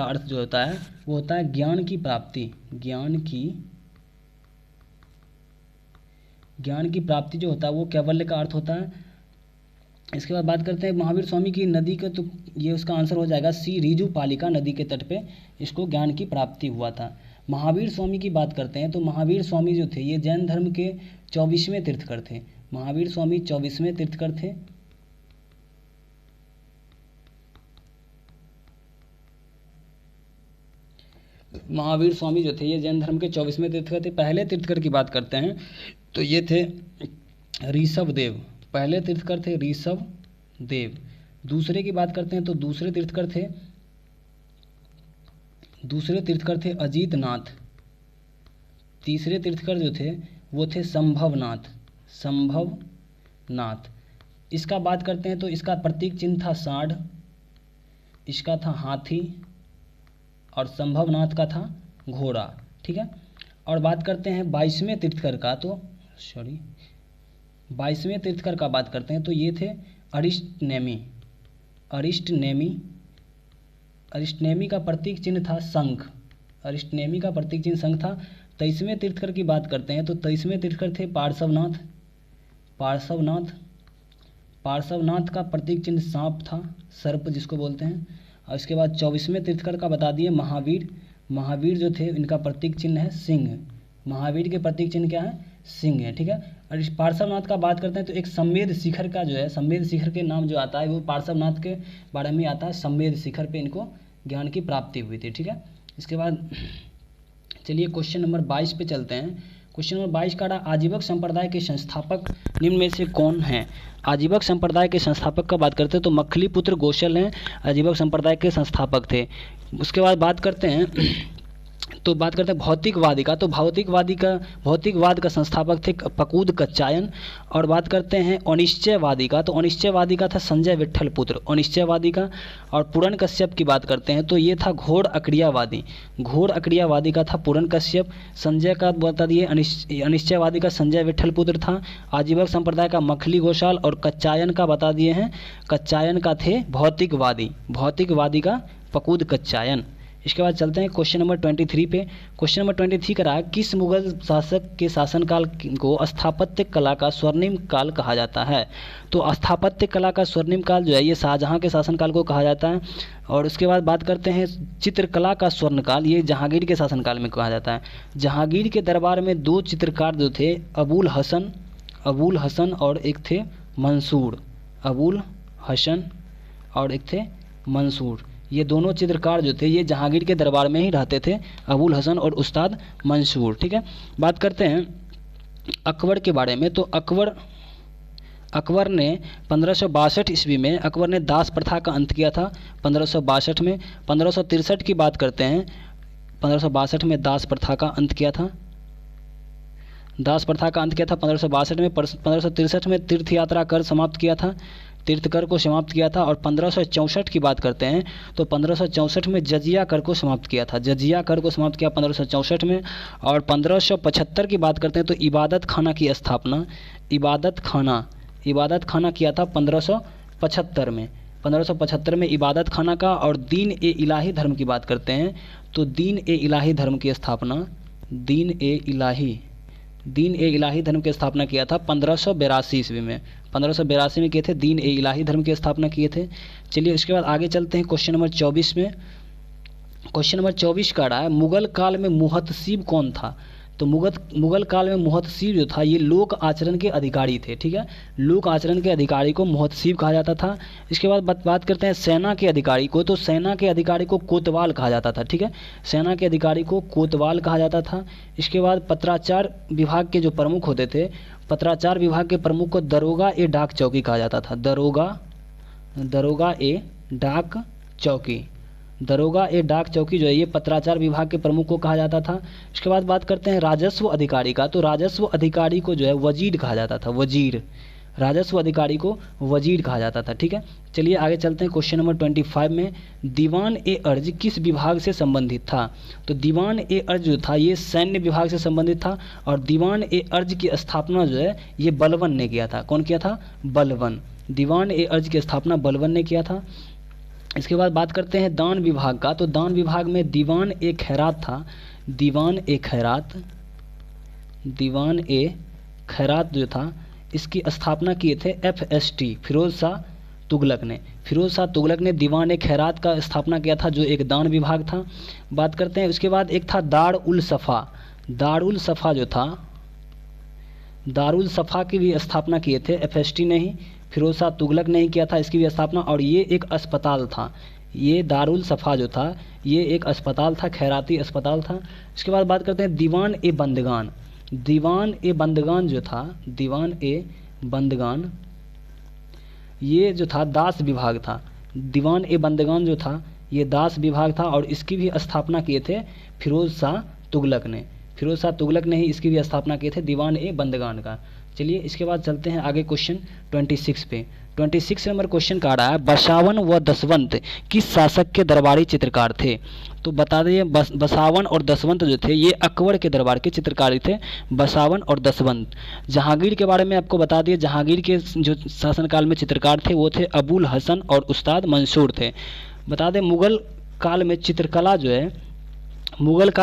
अर्थ जो होता है वो होता है ज्ञान की प्राप्ति। ज्ञान की प्राप्ति जो होता है वो कैवल्य का अर्थ होता है। इसके बाद बात करते हैं महावीर स्वामी की नदी का, तो ये उसका आंसर हो जाएगा सी, ऋजुपालिका नदी के तट पे इसको ज्ञान की प्राप्ति हुआ था। महावीर स्वामी की बात करते हैं तो महावीर स्वामी जो थे ये जैन धर्म के 24वें तीर्थकर थे। महावीर स्वामी 24वें तीर्थकर थे। महावीर स्वामी जो थे ये जैन धर्म के 24वें तीर्थकर थे। पहले तीर्थकर की बात करते हैं तो ये थे ऋषभदेव। पहले तीर्थकर थे ऋषभदेव। दूसरे की बात करते हैं तो दूसरे तीर्थकर थे अजीतनाथ। तीसरे तीर्थकर जो थे वो थे संभवनाथ। इसका बात करते हैं तो इसका प्रतीक चिन्ह था सांड, इसका था हाथी और संभवनाथ का था घोड़ा। ठीक है, और बात करते हैं 22वें तीर्थकर का, तो 22वें तीर्थकर का बात करते हैं तो ये थे अरिष्टनेमी का प्रतीक चिन्ह था शंख। अरिष्टनेमी का प्रतीक चिन्ह शंख था। 23वें तीर्थकर की बात करते हैं तो 23वें तीर्थकर थे पार्श्वनाथ का प्रतीक चिन्ह सांप था, सर्प जिसको बोलते हैं। और इसके बाद 24वें तीर्थकर का बता दिए महावीर जो थे इनका प्रतीक चिन्ह है सिंह। महावीर के प्रतीक चिन्ह क्या है? सिंह है। ठीक है, और इस पार्श्वनाथ का बात करते हैं तो एक संवेद शिखर का जो है, संवेद शिखर के नाम जो आता है वो पार्श्वनाथ के बारे में आता है। संवेद शिखर पे इनको ज्ञान की प्राप्ति हुई थी। ठीक है, इसके बाद चलिए क्वेश्चन नंबर 22 पे चलते हैं। क्वेश्चन नंबर 22 का आजीवक संप्रदाय के संस्थापक निम्न में से कौन है। आजीवक संप्रदाय के संस्थापक का बात करते हैं तो मखलीपुत्र गोशल हैं, आजीवक संप्रदाय के संस्थापक थे। उसके बाद बात करते हैं भौतिकवादी का, तो भौतिकवाद का संस्थापक थे पकूद कच्चायन। और बात करते हैं अनिश्चयवादी का, तो अनिश्चयवादी का था संजय विट्ठल पुत्र अनिश्चयवादी का। और पूरण कश्यप की बात करते हैं तो ये था घोर अक्रियावादी का था पूरण कश्यप। संजय का बता दिए अनिश्चयवादी का संजय विट्ठल पुत्र था। आजीवक संप्रदाय का मखली घोषाल और कच्चायन का बता दिए हैं, कच्चायन का थे भौतिकवादी का पकूद कच्चायन। इसके बाद चलते हैं क्वेश्चन नंबर 23 पे। क्वेश्चन नंबर 23 कह रहा है किस मुगल शासक के शासनकाल को स्थापत्य कला का स्वर्णिम काल कहा जाता है। तो स्थापत्य कला का स्वर्णिम काल जो है ये शाहजहां के शासनकाल को कहा जाता है। और उसके बाद बात करते हैं चित्रकला का स्वर्णकाल, ये जहांगीर के शासनकाल में कहा जाता है। जहांगीर के दरबार में 2 चित्रकार जो थे अबुल हसन और एक थे मंसूर। अबुल हसन और एक थे मंसूर, ये दोनों चित्रकार जो थे ये जहांगीर के दरबार में ही रहते थे, अबुल हसन और उस्ताद मंसूर। ठीक है, बात करते हैं अकबर के बारे में। तो अकबर ने 1562 ईस्वी में अकबर ने दास प्रथा का अंत किया था 1562 में। 1563 की बात करते हैं, 1562 में दास प्रथा का अंत किया था। 1562 में। 1563 में तीर्थ यात्रा कर समाप्त किया था, तीर्थ कर को समाप्त किया था। और 1564 की बात करते हैं तो 1564 में जजिया कर को समाप्त किया था, जजिया कर को समाप्त किया 1564 में। और 1575 की बात करते हैं तो इबादत खाना की स्थापना, इबादत खाना किया था 1575 में। 1575 में इबादत खाना का। और दीन ए इलाही धर्म की बात करते हैं तो दीन ए इलाही धर्म की स्थापना, दीन ए इलाही धर्म की स्थापना किया था 1582 ईस्वी में। 1582 में किए थे, दीन ए इलाही धर्म की स्थापना किए थे। चलिए उसके बाद आगे चलते हैं क्वेश्चन नंबर 24 में। क्वेश्चन नंबर 24 का रहा है मुगल काल में मुहतसिब कौन था। तो मुगल काल में मुहतसिब जो था ये लोक आचरण के अधिकारी थे। ठीक है, लोक आचरण के अधिकारी को मुहतसिब कहा जाता था। इसके बाद बात करते हैं सेना के अधिकारी को। तो सेना के अधिकारी को कोतवाल कहा जाता था। ठीक है, सेना के अधिकारी को कोतवाल कहा जाता था। इसके बाद पत्राचार विभाग के जो प्रमुख होते थे, पत्राचार विभाग के प्रमुख को दरोगा ए डाक चौकी कहा जाता था। दरोगा ए डाक चौकी जो है ये पत्राचार विभाग के प्रमुख को कहा जाता था। इसके बाद बात करते हैं राजस्व अधिकारी का। तो राजस्व अधिकारी को जो है वजीर कहा जाता था, राजस्व अधिकारी को वजीर कहा जाता था। ठीक है, चलिए आगे चलते हैं क्वेश्चन नंबर 25 में। दीवान ए अर्ज किस विभाग से संबंधित था। तो दीवान ए अर्ज जो था ये सैन्य विभाग से संबंधित था। और दीवान ए अर्ज की स्थापना जो है ये बलबन ने किया था। कौन किया था? बलबन। दीवान ए अर्ज की स्थापना बलबन ने किया था। इसके बाद बात करते हैं दान विभाग का। तो दान विभाग में दीवान ए खैरात था। दीवान ए खैरात जो था इसकी स्थापना किए थे FST फिरोज शाह तुगलक ने दीवान ए खैरात का स्थापना किया था जो एक दान विभाग था। बात करते हैं उसके बाद एक था दारुल सफ़ा जो था, दारुल सफ़ा की भी स्थापना किए थे FST ने ही, फिरोज शाह तुगलक ने ही किया था इसकी भी स्थापना। और ये एक अस्पताल था, ये दारुल सफ़ा जो था ये एक अस्पताल था, खैराती अस्पताल था। इसके बाद बात करते हैं दीवान ए बंदगान जो था, दीवान ए बंदगान ये जो था दास विभाग था। दीवान ए बंदगान जो था ये दास विभाग था और इसकी भी स्थापना किए थे फिरोज शाह तुगलक ने ही इसकी भी स्थापना किए थे दीवान ए बंदगान का। चलिए इसके बाद चलते हैं आगे क्वेश्चन 26 पे। 26 नंबर क्वेश्चन का रहा है बसावन व दसवंत किस शासक के दरबारी चित्रकार थे। तो बता दिए बसावन और दसवंत जो थे ये अकबर के दरबार के चित्रकारी थे, बसावन और दसवंत। जहांगीर के बारे में आपको बता दिए, जहांगीर के जो शासनकाल में चित्रकार थे वो थे अबुल हसन और उस्ताद मंसूर थे। बता दें मुगल काल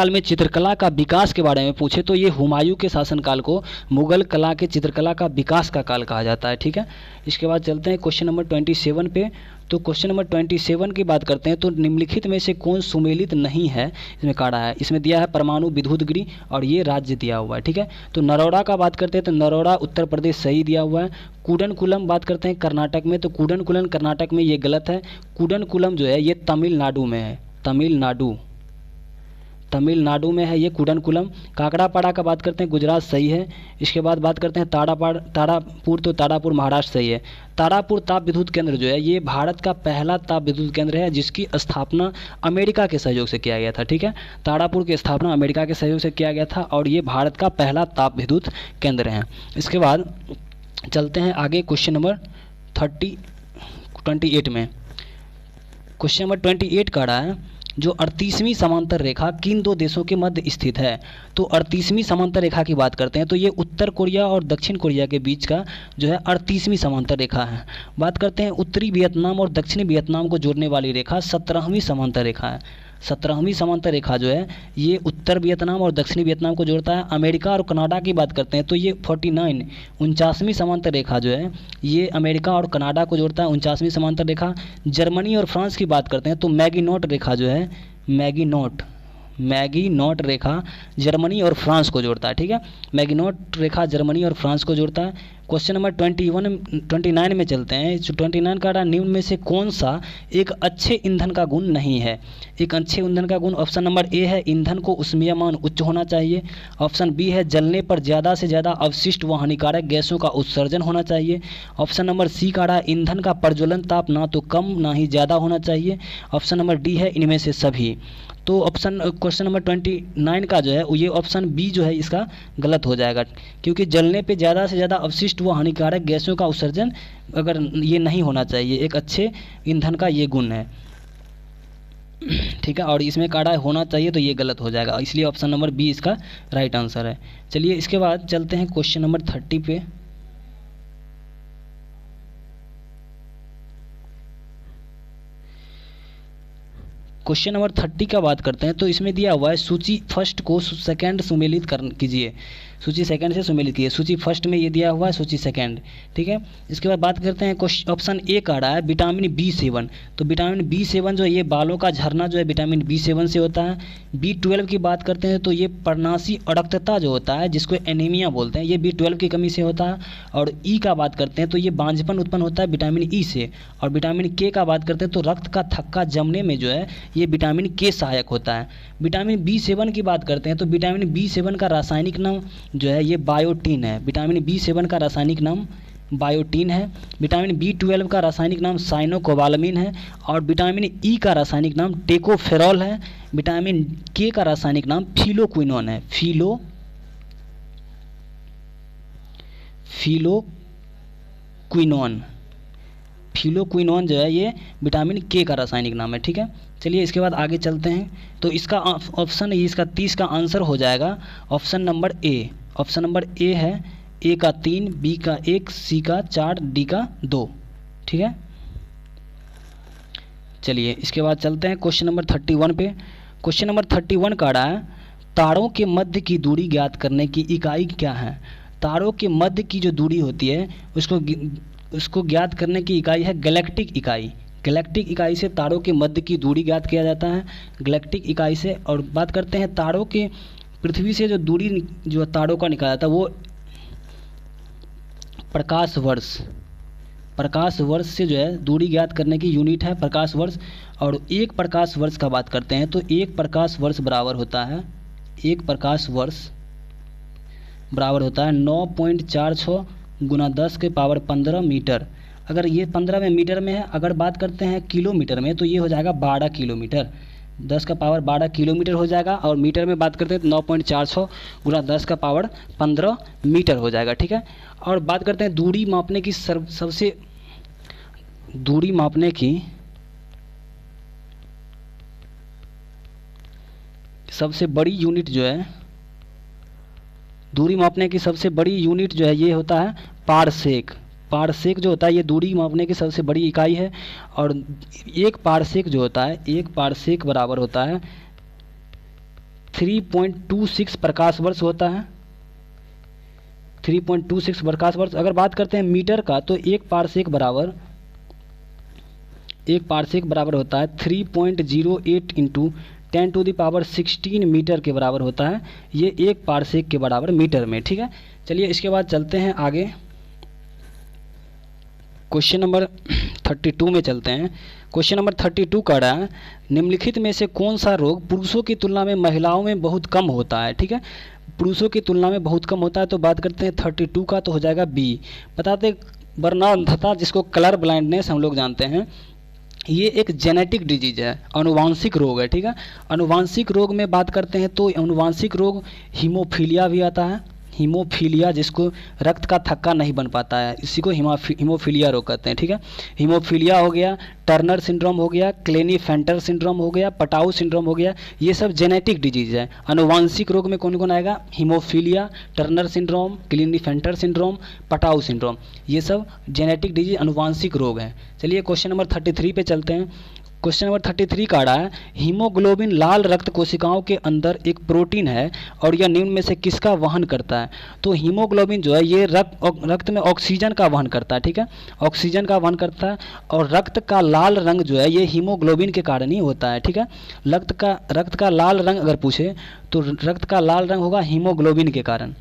में चित्रकला का विकास के बारे में पूछे तो ये हुमायूं के शासनकाल को मुगल कला के चित्रकला का विकास का काल कहा जाता है। ठीक है, इसके बाद चलते हैं क्वेश्चन नंबर 27 पे। तो क्वेश्चन नंबर 27 की बात करते हैं तो निम्नलिखित में से कौन सुमेलित नहीं है, इसमें कहा रहा है, इसमें दिया है परमाणु विद्युत गिरी और ये राज्य दिया हुआ है। ठीक है, तो नरोड़ा का बात करते हैं तो नरोड़ा उत्तर प्रदेश सही दिया हुआ है। कूडनकुलम बात करते हैं कर्नाटक में, तो कूडनकुलम कर्नाटक में ये गलत है। कूडनकुलम जो है ये तमिलनाडु में है, तमिलनाडु में है ये कूडनकुलम। काकड़ापाड़ा का बात करते हैं गुजरात सही है। इसके बाद बात करते हैं तारापुर, तो तारापुर महाराष्ट्र सही है। तारापुर ताप विद्युत केंद्र जो है ये भारत का पहला ताप विद्युत केंद्र है जिसकी स्थापना अमेरिका के सहयोग से किया गया था। ठीक है, तारापुर की स्थापना अमेरिका के सहयोग से किया गया था और ये भारत का पहला ताप विद्युत केंद्र है। इसके बाद चलते हैं आगे क्वेश्चन नंबर 28 में। क्वेश्चन नंबर 28 का रहा है जो 38वीं समांतर रेखा किन दो देशों के मध्य स्थित है। तो 38वीं समांतर रेखा की बात करते हैं तो ये उत्तर कोरिया और दक्षिण कोरिया के बीच का जो है 38वीं समांतर रेखा है। बात करते हैं उत्तरी वियतनाम और दक्षिणी वियतनाम को जोड़ने वाली रेखा 17वीं समांतर रेखा है। 17वीं समांतर रेखा जो है ये उत्तर वियतनाम और दक्षिणी वियतनाम को जोड़ता है। अमेरिका और कनाडा की बात करते हैं तो ये 49वीं समांतर रेखा जो है ये अमेरिका और कनाडा को जोड़ता है, 49वीं समांतर रेखा। जर्मनी और फ्रांस की बात करते हैं तो मैगीनोट रेखा जो है, मैगीनोट रेखा जर्मनी और फ्रांस को जोड़ता है, ठीक है। मैगीनोट रेखा जर्मनी और फ्रांस को जोड़ता है। क्वेश्चन नंबर 29 में चलते हैं। जो 29 का निम्न में से कौन सा एक अच्छे ईंधन का गुण नहीं है? एक अच्छे ईंधन का गुण ऑप्शन नंबर ए है ईंधन को ऊष्मीयमान उच्च होना चाहिए। ऑप्शन बी है जलने पर ज़्यादा से ज़्यादा अवशिष्ट व हानिकारक गैसों का उत्सर्जन होना चाहिए। ऑप्शन नंबर सी का रहा ईंधन का प्रज्वलन ताप ना तो कम ना ही ज़्यादा होना चाहिए। ऑप्शन नंबर डी है इनमें से सभी। तो क्वेश्चन नंबर 29 का जो है ये ऑप्शन बी जो है इसका गलत हो जाएगा, क्योंकि जलने पे ज़्यादा से ज़्यादा अवशिष्ट व हानिकारक गैसों का उत्सर्जन अगर ये नहीं होना चाहिए, एक अच्छे ईंधन का ये गुण है, ठीक है। और इसमें काड़ा होना चाहिए तो ये गलत हो जाएगा, इसलिए ऑप्शन नंबर बी इसका राइट आंसर है। चलिए इसके बाद चलते हैं क्वेश्चन नंबर 30 पे। क्वेश्चन नंबर 30 का बात करते हैं तो इसमें दिया हुआ है सूची फर्स्ट को सेकंड सुमेलित कीजिए। सूची सेकंड से सुमेलित कीजिए। सूची फर्स्ट में ये दिया हुआ है सूची सेकंड, ठीक है। इसके बाद बात करते हैं ऑप्शन ए का रहा है विटामिन B7। तो विटामिन B7 जो है ये बालों का झरना जो है विटामिन B7 से होता है। B12 की बात करते हैं तो ये पर्णाशी अड़कता जो होता है जिसको एनीमिया बोलते हैं, ये B12 की कमी से होता है। और ई का बात करते हैं तो ये बांझपन उत्पन्न होता है विटामिन ई से। और विटामिन के का बात करते हैं तो रक्त का थक्का जमने में जो है ये विटामिन के सहायक होता है। विटामिन B7 की बात करते हैं तो विटामिन B7 का रासायनिक नाम जो है ये बायोटीन है। विटामिन B7 का रासायनिक नाम बायोटीन है। विटामिन B12 का रासायनिक नाम साइनोकोबालामिन है। और विटामिन ई का रासायनिक नाम टेकोफेरॉल है। विटामिन के का रासायनिक नाम फिलोक्विनोन है। फिलोक्विनोन जो है ये विटामिन के का रासायनिक नाम है, ठीक है। चलिए इसके बाद आगे चलते हैं। तो इसका ऑप्शन इसका 30 का आंसर हो जाएगा option number A. Option number A है ए का 3, बी का 1, सी का 4, डी का 2, ठीक है। चलिए इसके बाद चलते हैं क्वेश्चन नंबर 31 पे। क्वेश्चन नंबर 31 का रहा है तारों के मध्य की दूरी ज्ञात करने की इकाई क्या है? तारों के मध्य की जो दूरी होती है उसको ज्ञात करने की इकाई है गैलेक्टिक इकाई। गैलेक्टिक इकाई से तारों के मध्य की दूरी ज्ञात किया जाता है गैलेक्टिक इकाई से। और बात करते हैं तारों के पृथ्वी से जो दूरी जो तारों का निकाला जाता है वो प्रकाश वर्ष से जो है दूरी ज्ञात करने की यूनिट है प्रकाश वर्ष। और एक प्रकाश वर्ष का बात करते हैं तो एक प्रकाश वर्ष बराबर होता है 9.46 गुना 10 के पावर 15 मीटर। अगर ये 15 में मीटर में है, अगर बात करते हैं किलोमीटर में तो ये हो जाएगा 12 किलोमीटर, 10 का पावर 12 किलोमीटर हो जाएगा। और मीटर में बात करते हैं तो 9.46 गुना 10 का पावर 15 मीटर हो जाएगा, ठीक है। और बात करते हैं दूरी मापने की सबसे बड़ी यूनिट जो है दूरी मापने की सबसे बड़ी यूनिट जो है ये होता है पारसेक। पारसेक जो होता है ये दूरी मापने की सबसे बड़ी इकाई है। और एक पारसेक जो होता है एक पारसेक बराबर होता है 3.26 प्रकाश वर्ष होता है 3.26 प्रकाश वर्ष। अगर बात करते हैं मीटर का तो एक पारसेक बराबर होता है 3.08 इंटू 10⁻16 मीटर के बराबर होता है। ये एक पारसेक के बराबर मीटर में, ठीक है। चलिए इसके बाद चलते हैं आगे क्वेश्चन नंबर 32 में चलते हैं। क्वेश्चन नंबर 32 का रहा है निम्नलिखित में से कौन सा रोग पुरुषों की तुलना में महिलाओं में बहुत कम होता है, ठीक है। पुरुषों की तुलना में बहुत कम होता है तो बात करते हैं 32 का तो हो जाएगा बी। बताते वर्णांधता जिसको कलर ब्लाइंडनेस हम लोग जानते हैं ये एक जेनेटिक डिजीज है, अनुवांशिक रोग है, ठीक है। अनुवांशिक रोग में बात करते हैं तो अनुवांशिक रोग हीमोफीलिया भी आता है। हीमोफीलिया जिसको रक्त का थक्का नहीं बन पाता है इसी को हीमोफीलिया रोग कहते हैं, ठीक है। हीमोफीलिया हो गया, टर्नर सिंड्रोम हो गया, क्लेनीफेंटर सिंड्रोम हो गया, पटाऊ सिंड्रोम हो गया, ये सब जेनेटिक डिजीज है। अनुवांशिक रोग में कौन कौन आएगा? Haemophilia, Turner syndrome, Klinefelter syndrome, Patau syndrome, ये सब जेनेटिक डिजीज अनुवांशिक रोग हैं। चलिए क्वेश्चन नंबर 33 पे चलते हैं। क्वेश्चन नंबर 33 का आ रहा है, हीमोग्लोबिन लाल रक्त कोशिकाओं के अंदर एक प्रोटीन है और यह निम्न में से किसका वहन करता है। तो हीमोग्लोबिन जो है ये रक्त में ऑक्सीजन का वहन करता है, ठीक है, ऑक्सीजन का वहन करता है। और रक्त का लाल रंग जो है ये हीमोग्लोबिन के कारण ही होता है, ठीक है। रक्त का लाल रंग अगर पूछे तो रक्त का लाल रंग होगा हीमोग्लोबिन के कारण,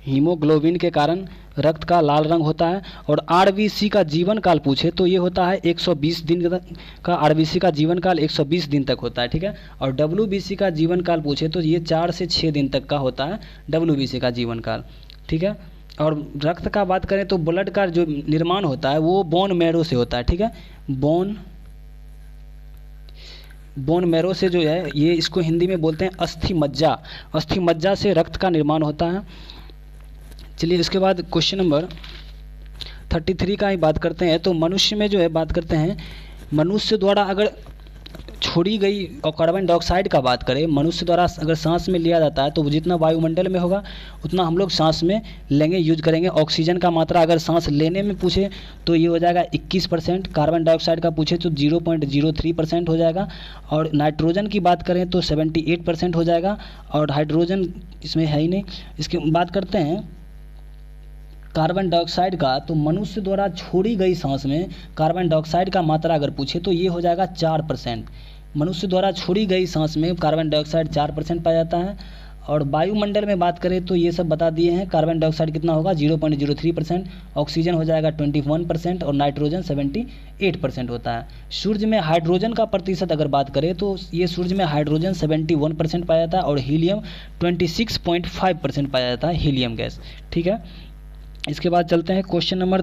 हीमोग्लोबिन के कारण रक्त का लाल रंग होता है। और आरबीसी का जीवन काल पूछे तो ये होता है 120 दिन का, आरबीसी का जीवन काल 120 दिन तक होता है, ठीक है। और डब्ल्यूबीसी का जीवन काल पूछे तो ये 4 से 6 दिन तक का होता है डब्ल्यूबीसी का जीवन काल, ठीक है। और रक्त का बात करें तो ब्लड का जो निर्माण होता है वो बोन मैरो से होता है, ठीक है। बोन मैरो से जो है ये इसको हिंदी में बोलते हैं अस्थि मज्जा, अस्थि मज्जा से रक्त का निर्माण होता है। चलिए इसके बाद क्वेश्चन नंबर 33 का ही बात करते हैं। तो मनुष्य में जो है बात करते हैं, मनुष्य द्वारा अगर छोड़ी गई और कार्बन डाइऑक्साइड का बात करें, मनुष्य द्वारा अगर सांस में लिया जाता है तो जितना वायुमंडल में होगा उतना हम लोग सांस में लेंगे, यूज करेंगे। ऑक्सीजन का मात्रा अगर सांस लेने में पूछे तो ये हो जाएगा 21%, कार्बन डाइऑक्साइड का पूछे तो 0.03% हो जाएगा। और नाइट्रोजन की बात करें तो 78% हो जाएगा, और हाइड्रोजन इसमें है ही नहीं। इसकी बात करते हैं कार्बन डाइऑक्साइड का, तो मनुष्य द्वारा छोड़ी गई सांस में कार्बन डाइऑक्साइड का मात्रा अगर पूछे तो ये हो जाएगा 4%। मनुष्य द्वारा छोड़ी गई सांस में कार्बन डाइऑक्साइड 4% पाया जाता है। और वायुमंडल में बात करें तो ये सब बता दिए हैं, कार्बन डाइऑक्साइड कितना होगा 0.03%, ऑक्सीजन हो जाएगा 21% और नाइट्रोजन 78% होता है। सूर्य में हाइड्रोजन का प्रतिशत अगर बात करें तो ये सूर्य में हाइड्रोजन 71% पाया जाता है और हीलियम 26.5% पाया जाता है, हीलियम गैस, ठीक है। इसके बाद चलते हैं क्वेश्चन नंबर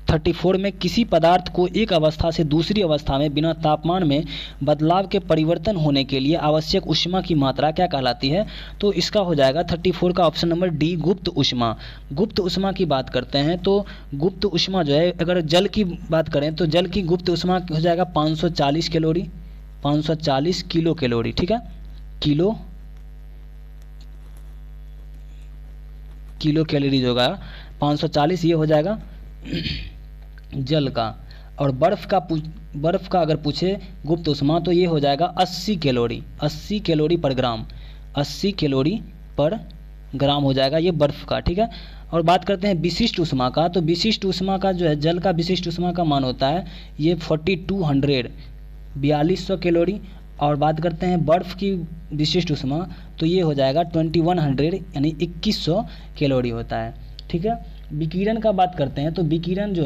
34 में, किसी पदार्थ को एक अवस्था से दूसरी अवस्था में बिना तापमान में बदलाव के परिवर्तन होने के लिए आवश्यक ऊष्मा की मात्रा क्या कहलाती है। तो इसका हो जाएगा 34 का ऑप्शन नंबर डी, गुप्त ऊष्मा। गुप्त ऊष्मा की बात करते हैं तो गुप्त ऊष्मा जो है, अगर जल की बात करें तो जल की गुप्त ऊष्मा हो जाएगा 540 कैलोरी, 540 किलो कैलोरी, ठीक है, किलो कैलोरी जो होगा 540, ये हो जाएगा जल का। और बर्फ़ का अगर पूछे गुप्त ऊष्मा तो ये हो जाएगा 80 कैलोरी पर ग्राम, 80 कैलोरी पर ग्राम हो जाएगा ये बर्फ़ का, ठीक है। और बात करते हैं विशिष्ट ऊष्मा का, तो विशिष्ट ऊष्मा का जो है जल का विशिष्ट ऊष्मा का मान होता है ये 4200 कैलोरी। और बात करते हैं बर्फ़ की विशिष्ट ऊष्मा तो ये हो जाएगा 2100 यानी 2100 कैलोरी होता है, ठीक है। विकिरण का बात करते हैं तो विकिरण जो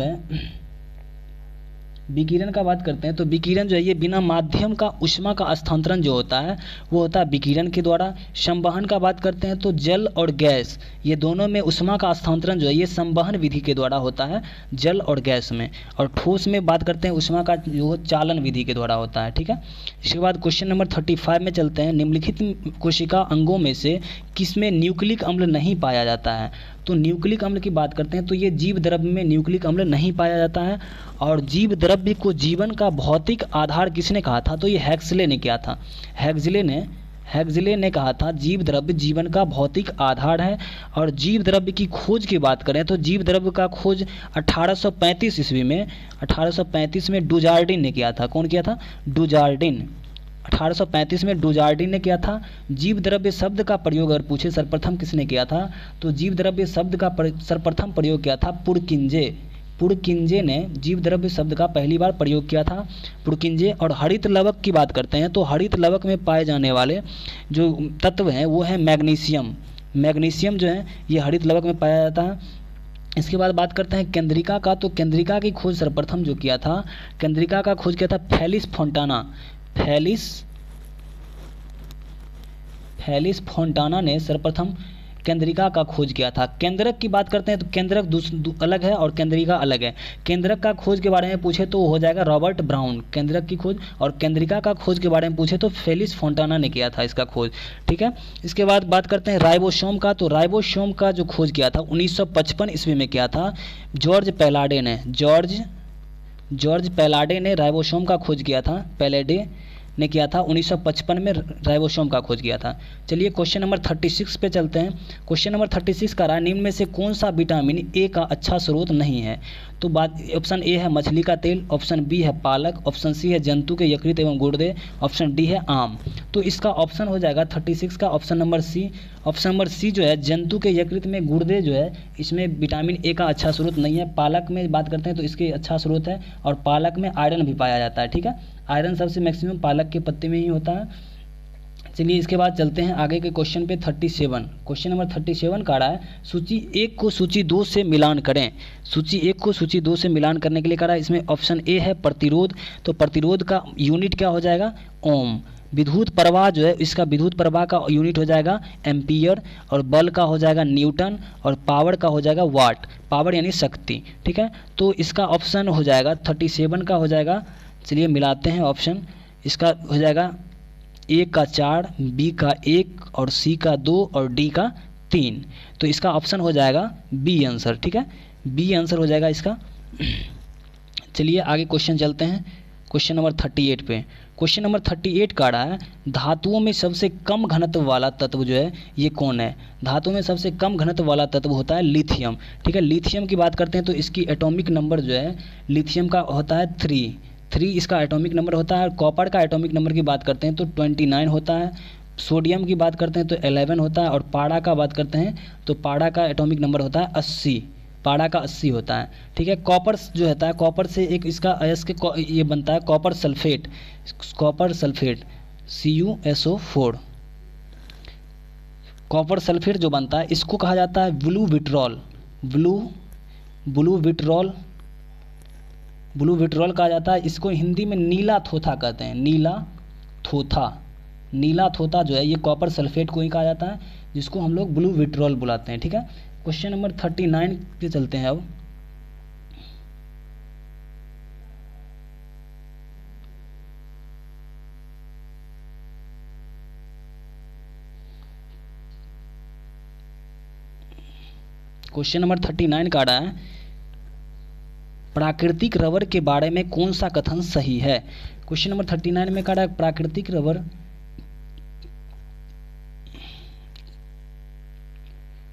है ये बिना माध्यम का ऊष्मा का स्थानांतरण जो होता है वो होता है विकिरण के द्वारा। संवहन का बात करते हैं तो जल और गैस ये दोनों में ऊष्मा का स्थानांतरण जो है ये संवहन विधि के द्वारा होता है, जल और गैस में। और ठोस में बात करते हैं ऊष्मा का जो चालन विधि के द्वारा होता है, ठीक है। इसके बाद क्वेश्चन नंबर 35 में चलते हैं, निम्नलिखित कोशिका अंगों में से किसमें न्यूक्लिक अम्ल नहीं पाया जाता है। तो न्यूक्लिक अम्ल की बात करते हैं तो ये जीव द्रव्य में न्यूक्लिक अम्ल नहीं पाया जाता है। और जीव द्रव्य को जीवन का भौतिक आधार किसने कहा था, तो ये हैक्सले ने किया था, हैक्सले ने कहा था जीव द्रव्य जीवन का भौतिक आधार है। और जीव द्रव्य की खोज की बात करें तो जीव द्रव्य का खोज 1835 ईस्वी में 1835 में डुजार्डिन ने किया था। कौन किया था, डुजार्डिन, 1835 में डुजार्डिन ने किया था। जीव द्रव्य शब्द का प्रयोग अगर पूछे सर्वप्रथम किसने किया था, तो जीव द्रव्य शब्द का सर्वप्रथम प्रयोग किया था पुरकिंजे ने जीव द्रव्य शब्द का पहली बार प्रयोग किया था, पुरकिंजे। और हरित लवक की बात करते हैं तो हरित लवक में पाए जाने वाले जो तत्व हैं वो है मैग्नीशियम जो है ये हरित लवक में पाया जाता है। इसके बाद बात करते हैं केंद्रिका का, तो केंद्रिका की खोज सर्वप्रथम जो किया था, केंद्रिका का खोज किया था फेलिस फोंटाना ने सर्वप्रथम केंद्रिका का खोज किया था। केंद्रक की बात करते हैं तो केंद्रक अलग है और केंद्रिका अलग है। केंद्रक का खोज के बारे में पूछे तो हो जाएगा रॉबर्ट ब्राउन, केंद्रक की खोज। और केंद्रिका का खोज के बारे में पूछे तो फेलिस फोंटाना ने किया था इसका खोज, ठीक है। इसके बाद बात करते हैं राइबोसोम का, तो राइबोसोम का जो खोज किया था 1955 ईस्वी में किया था जॉर्ज पैलाडे ने राइबोसोम का खोज किया था, पैलाडे ने किया था, 1955 में राइबोसोम का खोज किया था। चलिए क्वेश्चन नंबर 36 पे चलते हैं। क्वेश्चन नंबर 36 का रहा निम्न में से कौन सा विटामिन ए का अच्छा स्रोत नहीं है। तो बात ऑप्शन ए है मछली का तेल, ऑप्शन बी है पालक, ऑप्शन सी है जंतु के यकृत एवं गुर्दे, ऑप्शन डी है आम। तो इसका ऑप्शन हो जाएगा 36 का option number C. Option number C जो है जंतु के यकृत में गुर्दे जो है इसमें विटामिन ए का अच्छा स्रोत नहीं है। पालक में बात करते हैं तो इसके अच्छा स्रोत है, और पालक में आयरन भी पाया जाता है। ठीक है, आयरन सबसे मैक्सिमम पालक के पत्ते में ही होता है। चलिए इसके बाद चलते हैं आगे के क्वेश्चन पे 37। क्वेश्चन नंबर 37 का रहा है सूची 1 को सूची 2 से मिलान करें। सूची 1 को सूची 2 से मिलान करने के लिए करा है। इसमें ऑप्शन ए है प्रतिरोध, तो प्रतिरोध का यूनिट क्या हो जाएगा, ओम। विद्युत प्रवाह जो है इसका विद्युत प्रवाह का यूनिट हो जाएगा एम्पियर, और बल का हो जाएगा न्यूटन, और पावर का हो जाएगा वाट, पावर यानी शक्ति। ठीक है, तो इसका ऑप्शन हो जाएगा 37 का हो जाएगा। चलिए मिलाते हैं ऑप्शन। इसका हो जाएगा ए का 4, बी का 1, और सी का 2, और डी का 3। तो इसका ऑप्शन हो जाएगा बी आंसर। ठीक है, बी आंसर हो जाएगा इसका। चलिए आगे क्वेश्चन चलते हैं क्वेश्चन नंबर 38 पे। क्वेश्चन नंबर 38 का रहा है धातुओं में सबसे कम घनत्व वाला तत्व जो है ये कौन है। धातुओं में सबसे कम घनत्व वाला तत्व होता है लिथियम। ठीक है, लिथियम की बात करते हैं तो इसकी एटॉमिक नंबर जो है लिथियम का होता है 3 इसका एटॉमिक नंबर होता है। कॉपर का एटॉमिक नंबर की बात करते हैं तो 29 होता है। सोडियम की बात करते हैं तो 11 होता है, और पाड़ा का बात करते हैं तो पाड़ा का एटॉमिक नंबर होता है 80, पाड़ा का 80 होता है। ठीक है, कॉपर जो होता है कॉपर से एक इसका अयस्क ये बनता है copper sulphate, CuSO4। Copper sulphate जो बनता है इसको कहा जाता है ब्लू विट्रॉल कहा जाता है। इसको हिंदी में नीला थोथा कहते हैं, नीला थोथा जो है ये कॉपर सल्फेट को ही कहा जाता है, जिसको हम लोग ब्लू विट्रॉल बुलाते हैं। ठीक है, क्वेश्चन नंबर 39 पे चलते हैं अब। क्वेश्चन नंबर 39 का रहा है प्राकृतिक रबर के बारे में कौन सा कथन सही है। क्वेश्चन नंबर 39 में कह रहा है प्राकृतिक रबर,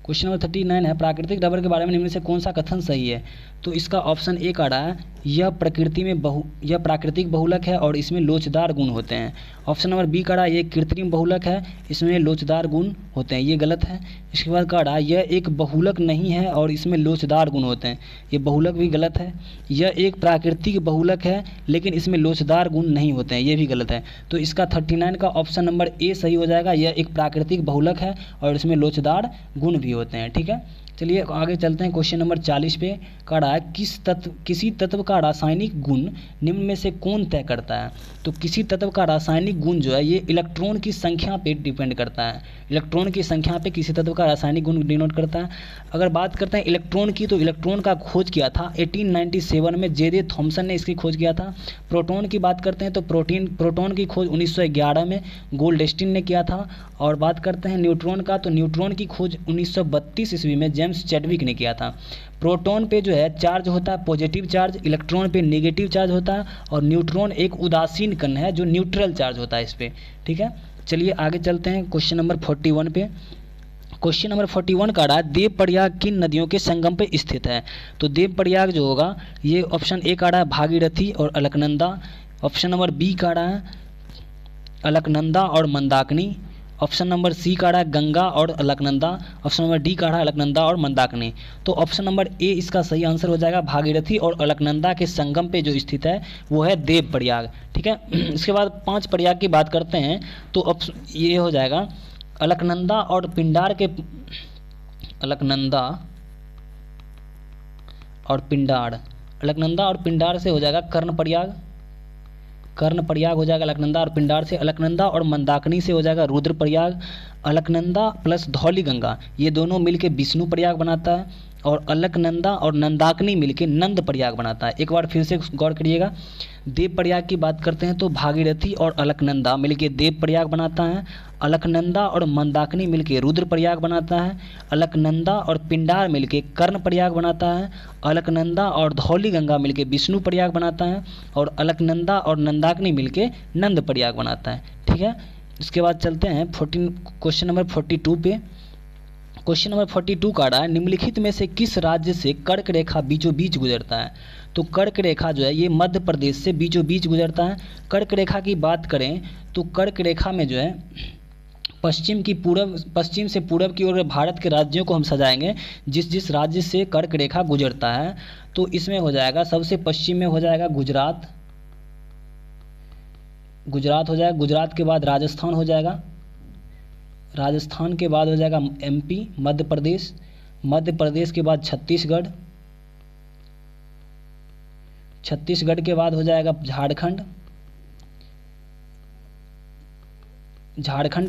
क्वेश्चन नंबर 39 है प्राकृतिक रबर के बारे में निम्न से कौन सा कथन सही है। तो इसका ऑप्शन ए का रहा है यह प्राकृतिक बहुलक है और इसमें लोचदार गुण होते हैं। ऑप्शन नंबर बी का रहा है ये कृत्रिम बहुलक है, इसमें लोचदार गुण होते हैं, ये गलत है। इसके बाद का रहा है यह एक बहुलक नहीं है और इसमें लोचदार गुण होते हैं, ये बहुलक भी गलत है। यह एक प्राकृतिक बहुलक है लेकिन इसमें लोचदार गुण नहीं होते हैं, ये भी गलत है। तो इसका 39 का ऑप्शन नंबर ए सही हो जाएगा, यह एक प्राकृतिक बहुलक है और इसमें लोचदार गुण भी होते हैं। ठीक है, चलिए आगे चलते हैं क्वेश्चन नंबर 40 पे का रहा है किसी तत्व का रासायनिक गुण निम्न में से कौन तय करता है। तो किसी तत्व का रासायनिक गुण जो है ये इलेक्ट्रॉन की संख्या पे डिपेंड करता है, इलेक्ट्रॉन की संख्या पे किसी तत्व का रासायनिक गुण डिनोट करता है। अगर बात करते हैं इलेक्ट्रॉन की, तो इलेक्ट्रॉन का खोज किया था 1897 में जे थॉमसन ने इसकी खोज किया था। प्रोटॉन की बात करते हैं तो प्रोटॉन की खोज 1911 में गोल्डस्टीन ने किया था। और बात करते हैं न्यूट्रॉन का, तो न्यूट्रॉन की खोज 1932 ईस्वी में जेम्स चैडविक ने किया था। प्रोटॉन पे जो है चार्ज होता है पॉजिटिव चार्ज, इलेक्ट्रॉन पे नेगेटिव चार्ज होता है, और न्यूट्रॉन एक उदासीन कण है जो न्यूट्रल चार्ज होता है इस पर। ठीक है, चलिए आगे चलते हैं क्वेश्चन नंबर 41 पे। क्वेश्चन नंबर 41 का रहा है देव प्रयाग किन नदियों के संगम पे स्थित है। तो देव प्रयाग जो होगा ये ऑप्शन ए का रहा है भागीरथी और अलकनंदा, ऑप्शन नंबर बी का रहा है अलकनंदा और मंदाकिनी, ऑप्शन नंबर सी का रहा है गंगा और अलकनंदा, ऑप्शन नंबर डी का रहा है अलकनंदा और मंदाकिनी। तो ऑप्शन नंबर ए इसका सही आंसर हो जाएगा, भागीरथी और अलकनंदा के संगम पे जो स्थित है वो है देव प्रयाग। ठीक है, इसके बाद 5 प्रयाग की बात करते हैं तो ये हो जाएगा अलकनंदा और पिंडार के, अलकनंदा और पिंडार से हो जाएगा कर्ण प्रयाग हो जाएगा अलकनंदा और पिंडार से। अलकनंदा और मंदाकिनी से हो जाएगा रुद्र प्रयाग। अलकनंदा प्लस धौली गंगा ये दोनों मिलके विष्णु प्रयाग बनाता है। और अलकनंदा और नंदाकिनी मिलके नंद प्रयाग बनाता है। एक बार फिर से गौर करिएगा, देव प्रयाग की बात करते हैं तो भागीरथी और अलकनंदा मिलके देव प्रयाग बनाता है, अलकनंदा और मंदाकिनी मिलके रुद्र प्रयाग बनाता है, अलकनंदा और पिंडार मिलके कर्ण प्रयाग बनाता है, अलकनंदा और धौली गंगा मिलके विष्णु प्रयाग बनाता है, और अलकनंदा और नंदाकिनी मिलके नंद प्रयाग बनाता है। ठीक है, इसके बाद चलते हैं क्वेश्चन नंबर 42 पे। क्वेश्चन नंबर 42 का रहा है, निम्नलिखित में से किस राज्य से कर्क रेखा बीचों बीच गुजरता है। तो कर्क रेखा जो है ये मध्य प्रदेश से बीचों बीच गुजरता है। कर्क रेखा की बात करें तो कर्क रेखा में जो है पश्चिम से पूर्व की ओर भारत के राज्यों को हम सजाएंगे, जिस जिस राज्य से कर्क रेखा गुजरता है। तो इसमें हो जाएगा, सबसे पश्चिम में हो जाएगा गुजरात हो जाएगा, गुजरात के बाद राजस्थान हो जाएगा, राजस्थान के बाद हो जाएगा एमपी मध्य प्रदेश के बाद छत्तीसगढ़ के बाद हो जाएगा झारखंड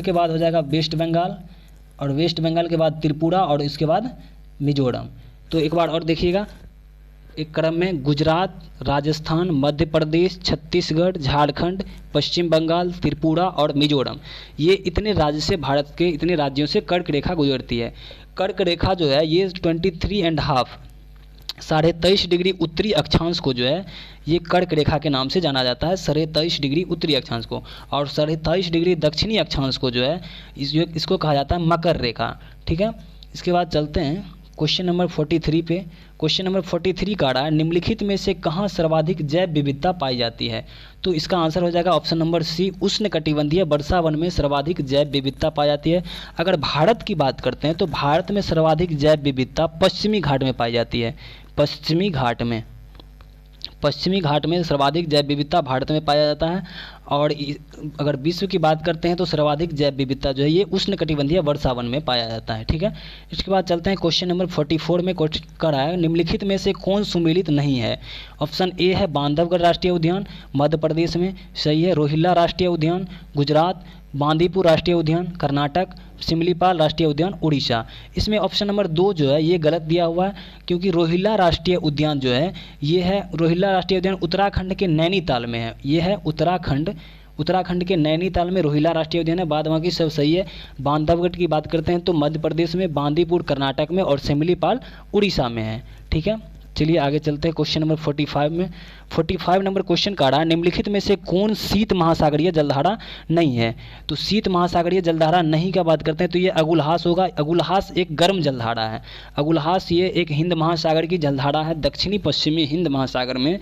के बाद हो जाएगा वेस्ट बंगाल, और वेस्ट बंगाल के बाद त्रिपुरा, और इसके बाद मिजोरम। तो एक बार और देखिएगा, एक क्रम में गुजरात, राजस्थान, मध्य प्रदेश, छत्तीसगढ़, झारखंड, पश्चिम बंगाल, त्रिपुरा और मिजोरम, ये इतने राज्य से, भारत के इतने राज्यों से कर्क रेखा गुजरती है। कर्क रेखा जो है ये 23.5 23.5 डिग्री उत्तरी अक्षांश को जो है ये कर्क रेखा के नाम से जाना जाता है, 23.5 डिग्री उत्तरी अक्षांश को, और 23.5 डिग्री दक्षिणी अक्षांश को जो है इसको कहा जाता है मकर रेखा। ठीक है, इसके बाद चलते हैं क्वेश्चन नंबर 43 पे। क्वेश्चन नंबर 43 का रहा है, निम्नलिखित में से कहाँ सर्वाधिक जैव विविधता पाई जाती है। तो इसका आंसर हो जाएगा ऑप्शन नंबर सी, उष्णकटिबंधीय वर्षा वन में सर्वाधिक जैव विविधता पाई जाती है। अगर भारत की बात करते हैं तो भारत में सर्वाधिक जैव विविधता पश्चिमी घाट में पाई जाती है। पश्चिमी घाट में सर्वाधिक जैव विविधता भारत में पाया जाता है। और अगर विश्व की बात करते हैं तो सर्वाधिक जैव विविधता जो है ये उष्णकटिबंधीय वर्षा वन में पाया जाता है। ठीक है, इसके बाद चलते हैं क्वेश्चन नंबर 44 में। क्वेश्चन कर रहा है, निम्नलिखित में से कौन सुमेलित नहीं है। ऑप्शन ए है बांधवगढ़ राष्ट्रीय उद्यान मध्य प्रदेश में, सही है। रोहिल्ला राष्ट्रीय उद्यान गुजरात, बांदीपुर राष्ट्रीय उद्यान कर्नाटक, सिमलीपाल राष्ट्रीय उद्यान उड़ीसा। इसमें ऑप्शन नंबर 2 जो है ये गलत दिया हुआ है, क्योंकि रोहिल्ला राष्ट्रीय उद्यान जो है ये है, रोहिल्ला राष्ट्रीय उद्यान उत्तराखंड के नैनीताल में है। ये है उत्तराखंड के नैनीताल में रोहिल्ला राष्ट्रीय उद्यान है। बाद बाकी सब सही है। बांधवगढ़ की बात करते हैं तो मध्य प्रदेश में, बांदीपुर कर्नाटक में, और सिमलीपाल उड़ीसा में है। ठीक है, चलिए आगे चलते हैं क्वेश्चन नंबर 45 में। 45 नंबर क्वेश्चन का रहा है, निम्नलिखित में से कौन शीत महासागरीय जलधारा नहीं है। तो शीत महासागरीय जलधारा नहीं का बात करते हैं तो ये अगुलहास होगा। अगुलहास एक गर्म जलधारा है। अगुलहास ये एक हिंद महासागर की जलधारा है। दक्षिणी पश्चिमी हिंद महासागर में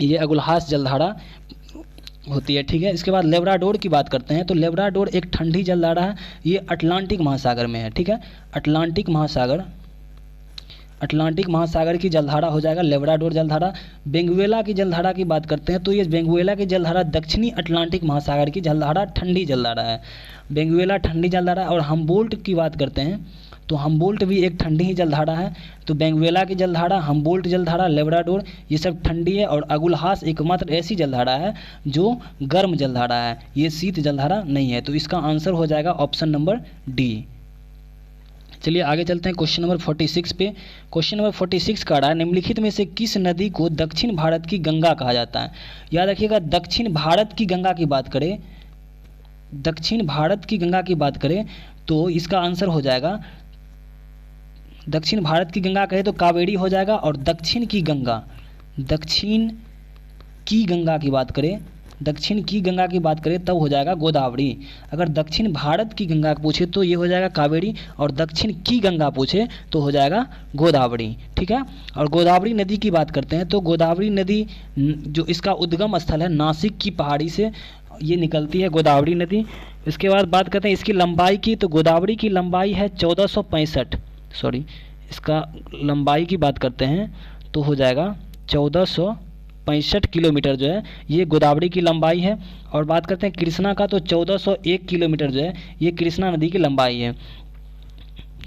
ये अगुलहास जलधारा होती है। ठीक है, इसके बाद लेब्राडोर की बात करते हैं तो लेब्राडोर एक ठंडी जलधारा है। ये अटलांटिक महासागर में है। ठीक है, अटलांटिक महासागर की जलधारा हो जाएगा लेब्राडोर जलधारा। बेंगुएला की जलधारा की बात करते हैं तो ये बेंगुएला की जलधारा दक्षिणी अटलांटिक महासागर की जलधारा ठंडी जलधारा है। बेंगुएला ठंडी जलधारा। और हम्बोल्ट की बात करते हैं तो हम्बोल्ट भी एक ठंडी ही जलधारा है। तो बेंगुएला की जलधारा, हम्बोल्ट जलधारा, लेब्राडोर ये सब ठंडी है। और अगुलहास एकमात्र ऐसी जलधारा है जो गर्म जलधारा है, ये शीत जलधारा नहीं है। तो इसका आंसर हो जाएगा ऑप्शन नंबर डी। चलिए आगे चलते हैं क्वेश्चन नंबर 46 पे। क्वेश्चन नंबर 46 का रहा है, निम्नलिखित में से किस नदी को दक्षिण भारत की गंगा कहा जाता है। याद रखिएगा, दक्षिण भारत की गंगा की बात करें तो इसका आंसर हो जाएगा, दक्षिण भारत की गंगा कहे तो कावेरी हो जाएगा। और दक्षिण की गंगा की बात करें तब हो जाएगा गोदावरी। अगर दक्षिण भारत की गंगा पूछे तो ये हो जाएगा कावेरी, और दक्षिण की गंगा पूछे तो हो जाएगा गोदावरी। ठीक है, और गोदावरी नदी की बात करते हैं तो गोदावरी नदी जो इसका उद्गम स्थल है नासिक की पहाड़ी से ये निकलती है गोदावरी नदी। इसके बाद बात करते हैं इसकी लंबाई की, तो गोदावरी की लंबाई है 1465, इसका लंबाई की बात करते हैं तो हो जाएगा 1465 किलोमीटर जो है ये गोदावरी की लंबाई है। और बात करते हैं कृष्णा का तो 1401 किलोमीटर जो है ये कृष्णा नदी की लंबाई है।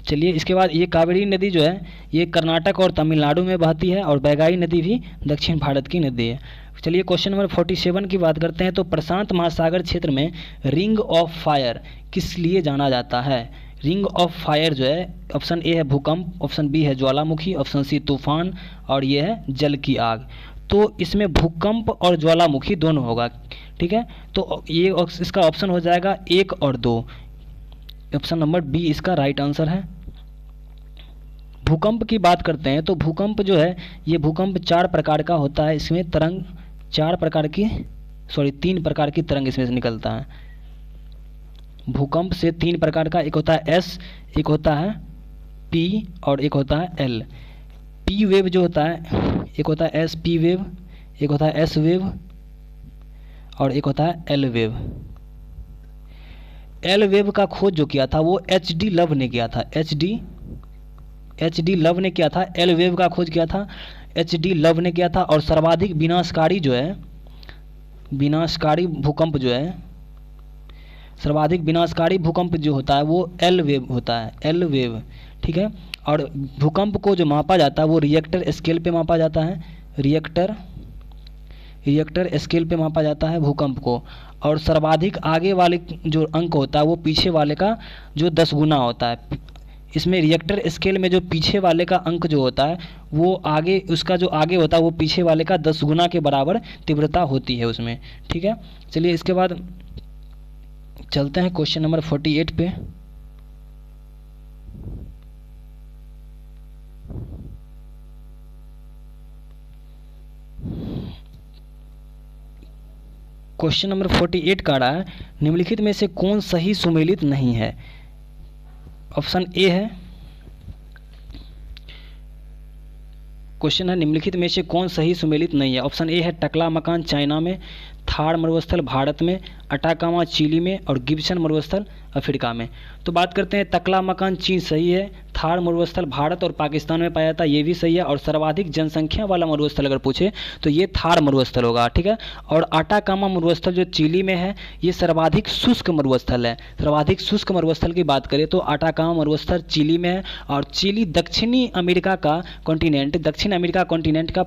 चलिए इसके बाद ये कावेरी नदी जो है ये कर्नाटक और तमिलनाडु में बहती है, और बैगाई नदी भी दक्षिण भारत की नदी है। चलिए क्वेश्चन नंबर 47 की बात करते हैं तो प्रशांत महासागर क्षेत्र में रिंग ऑफ फायर किस लिए जाना जाता है। रिंग ऑफ फायर जो है, ऑप्शन ए है भूकंप, ऑप्शन बी है ज्वालामुखी, ऑप्शन सी तूफान, और ये है जल की आग। तो इसमें भूकंप और ज्वालामुखी दोनों होगा, ठीक है। तो ये इसका ऑप्शन हो जाएगा 1 और 2, ऑप्शन नंबर बी इसका राइट आंसर है। भूकंप की बात करते हैं तो भूकंप जो है, ये भूकंप 4 प्रकार का होता है। इसमें तरंग 3 प्रकार की तरंग इसमें से निकलता है। भूकंप से 3 प्रकार का, एक होता है एस, एक होता है पी, और एक होता है एल। पी वेव जो होता है, एक होता है एस पी वेव, एक होता है एस वेव, और एक होता है एल वेव। एल वेव का खोज जो किया था वो एच डी लव ने किया था, एच डी लव ने किया था। एल वेव का खोज किया था एच डी लव ने किया था। और सर्वाधिक विनाशकारी जो है, विनाशकारी भूकंप जो है, सर्वाधिक विनाशकारी भूकंप जो होता है वो एल वेव होता है, एल वेव, ठीक है। और भूकंप को जो मापा जाता है वो रिएक्टर स्केल पे मापा जाता है, रिएक्टर स्केल पे मापा जाता है भूकंप को। और सर्वाधिक आगे वाले जो अंक होता है वो पीछे वाले का जो 10 गुना होता है। इसमें रिएक्टर स्केल में जो पीछे वाले का अंक जो होता है वो आगे, उसका जो आगे होता है वो पीछे वाले का 10 गुना के बराबर तीव्रता होती है उसमें, ठीक है। चलिए इसके बाद चलते हैं क्वेश्चन नंबर 48 पे। क्वेश्चन नंबर 48 का रहा है, निम्नलिखित में से कौन सही सुमेलित नहीं है। ऑप्शन ए है, क्वेश्चन है निम्नलिखित में से कौन सही सुमेलित नहीं है। ऑप्शन ए है टकला मकान चाइना में, थार मरुस्थल भारत में, अटाकामा चिली में, और गिब्सन मरुस्थल अफ्रीका में। तो बात करते हैं, टकला मकान चीन सही है, थार मरुस्थल भारत और पाकिस्तान में पाया जाता है, ये भी सही है। और सर्वाधिक जनसंख्या वाला मरुस्थल अगर पूछे तो ये थार मरुस्थल होगा, ठीक है। और अटाकामा मरुस्थल जो चिली में है ये सर्वाधिक शुष्क मरुस्थल है। सर्वाधिक शुष्क मरुस्थल की बात करें तो अटाकामा मरुस्थल चिली में है। और चिली दक्षिणी अमेरिका का कॉन्टिनेंट, दक्षिण अमेरिका कॉन्टिनेंट का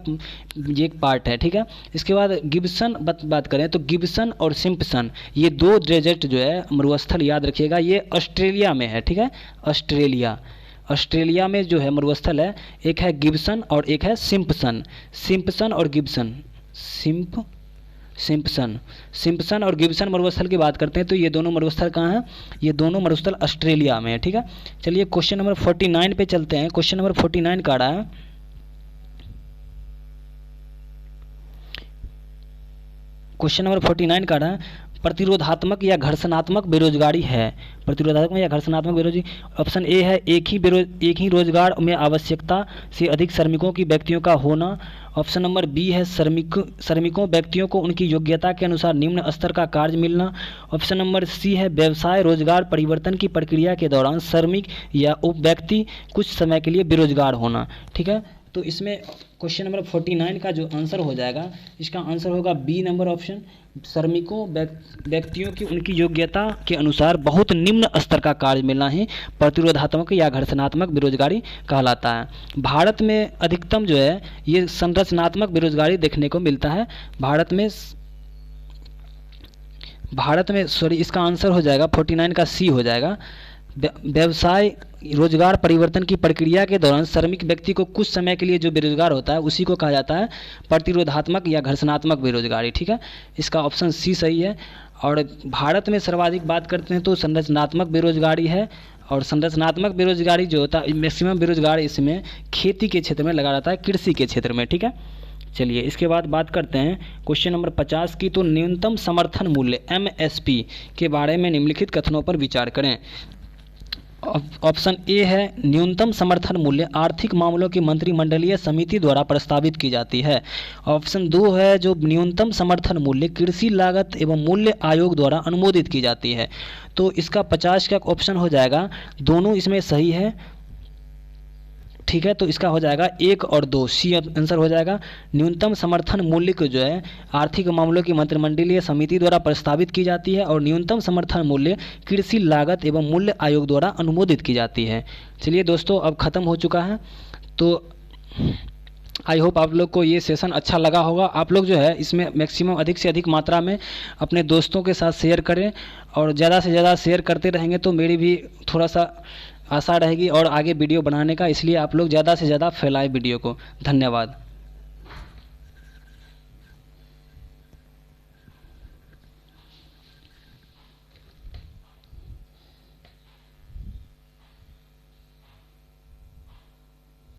ये एक पार्ट है, ठीक है। इसके बाद गिब्सन बात करें तो गिब्सन और सिम्पसन ये 2 डेजर्ट जो है मरुस्थल याद रखिएगा, ये ऑस्ट्रेलिया में है, ठीक है। ऑस्ट्रेलिया में जो है मरुस्थल है, एक है गिब्सन और एक है सिम्पसन। सिम्पसन और गिब्सन, सिम्पसन और गिब्सन मरुस्थल की बात करते हैं तो ये दोनों मरुस्थल कहाँ हैं, ये दोनों मरुस्थल ऑस्ट्रेलिया में है, ठीक है। चलिए क्वेश्चन नंबर 49 पे चलते हैं। क्वेश्चन नंबर 49 का रहा है, क्वेश्चन नंबर 49 का है, प्रतिरोधात्मक या घर्षणात्मक बेरोजगारी है। प्रतिरोधात्मक या घर्षणात्मक बेरोजगारी, ऑप्शन ए है एक ही रोजगार में आवश्यकता से अधिक श्रमिकों की व्यक्तियों का होना। ऑप्शन नंबर बी है श्रमिकों व्यक्तियों को उनकी योग्यता के अनुसार निम्न स्तर का कार्य मिलना। ऑप्शन नंबर सी है व्यवसाय रोजगार परिवर्तन की प्रक्रिया के दौरान श्रमिक या उप व्यक्ति कुछ समय के लिए बेरोजगार होना, ठीक है। तो इसमें क्वेश्चन नंबर 49 का जो आंसर हो जाएगा, इसका आंसर होगा बी नंबर ऑप्शन, श्रमिकों व्यक्तियों की उनकी योग्यता के अनुसार बहुत निम्न स्तर का कार्य मिलना ही प्रतिरोधात्मक या घर्षणात्मक बेरोजगारी कहलाता है। भारत में अधिकतम जो है ये संरचनात्मक बेरोजगारी देखने को मिलता है। भारत में सॉरी, इसका आंसर हो जाएगा 49 का सी हो जाएगा। व्यवसाय रोजगार परिवर्तन की प्रक्रिया के दौरान श्रमिक व्यक्ति को कुछ समय के लिए जो बेरोजगार होता है उसी को कहा जाता है प्रतिरोधात्मक या घर्षणात्मक बेरोजगारी, ठीक है। इसका ऑप्शन सी सही है। और भारत में सर्वाधिक बात करते हैं तो संरचनात्मक बेरोजगारी है। और संरचनात्मक बेरोजगारी जो होता है, मैक्सिमम बेरोजगार इसमें खेती के क्षेत्र में लगा रहता है, कृषि के क्षेत्र में, ठीक है। चलिए इसके बाद बात करते हैं क्वेश्चन नंबर 50 की। तो न्यूनतम समर्थन मूल्य MSP के बारे में निम्नलिखित कथनों पर विचार करें। ऑप्शन ए है न्यूनतम समर्थन मूल्य आर्थिक मामलों की मंत्रिमंडलीय समिति द्वारा प्रस्तावित की जाती है। ऑप्शन 2 है जो न्यूनतम समर्थन मूल्य कृषि लागत एवं मूल्य आयोग द्वारा अनुमोदित की जाती है। तो इसका 50 का ऑप्शन हो जाएगा, दोनों इसमें सही है, ठीक है। तो इसका हो जाएगा 1 और 2, सी आंसर हो जाएगा। न्यूनतम समर्थन मूल्य को जो है आर्थिक मामलों की मंत्रिमंडलीय समिति द्वारा प्रस्तावित की जाती है और न्यूनतम समर्थन मूल्य कृषि लागत एवं मूल्य आयोग द्वारा अनुमोदित की जाती है। चलिए दोस्तों, अब ख़त्म हो चुका है, तो आई होप आप लोग को ये सेशन अच्छा लगा होगा। आप लोग जो है इसमें मैक्सिमम अधिक से अधिक मात्रा में अपने दोस्तों के साथ शेयर करें और ज़्यादा से ज़्यादा शेयर करते रहेंगे तो मेरी भी थोड़ा सा आशा रहेगी और आगे वीडियो बनाने का, इसलिए आप लोग ज़्यादा से ज़्यादा फैलाएं वीडियो को। धन्यवाद।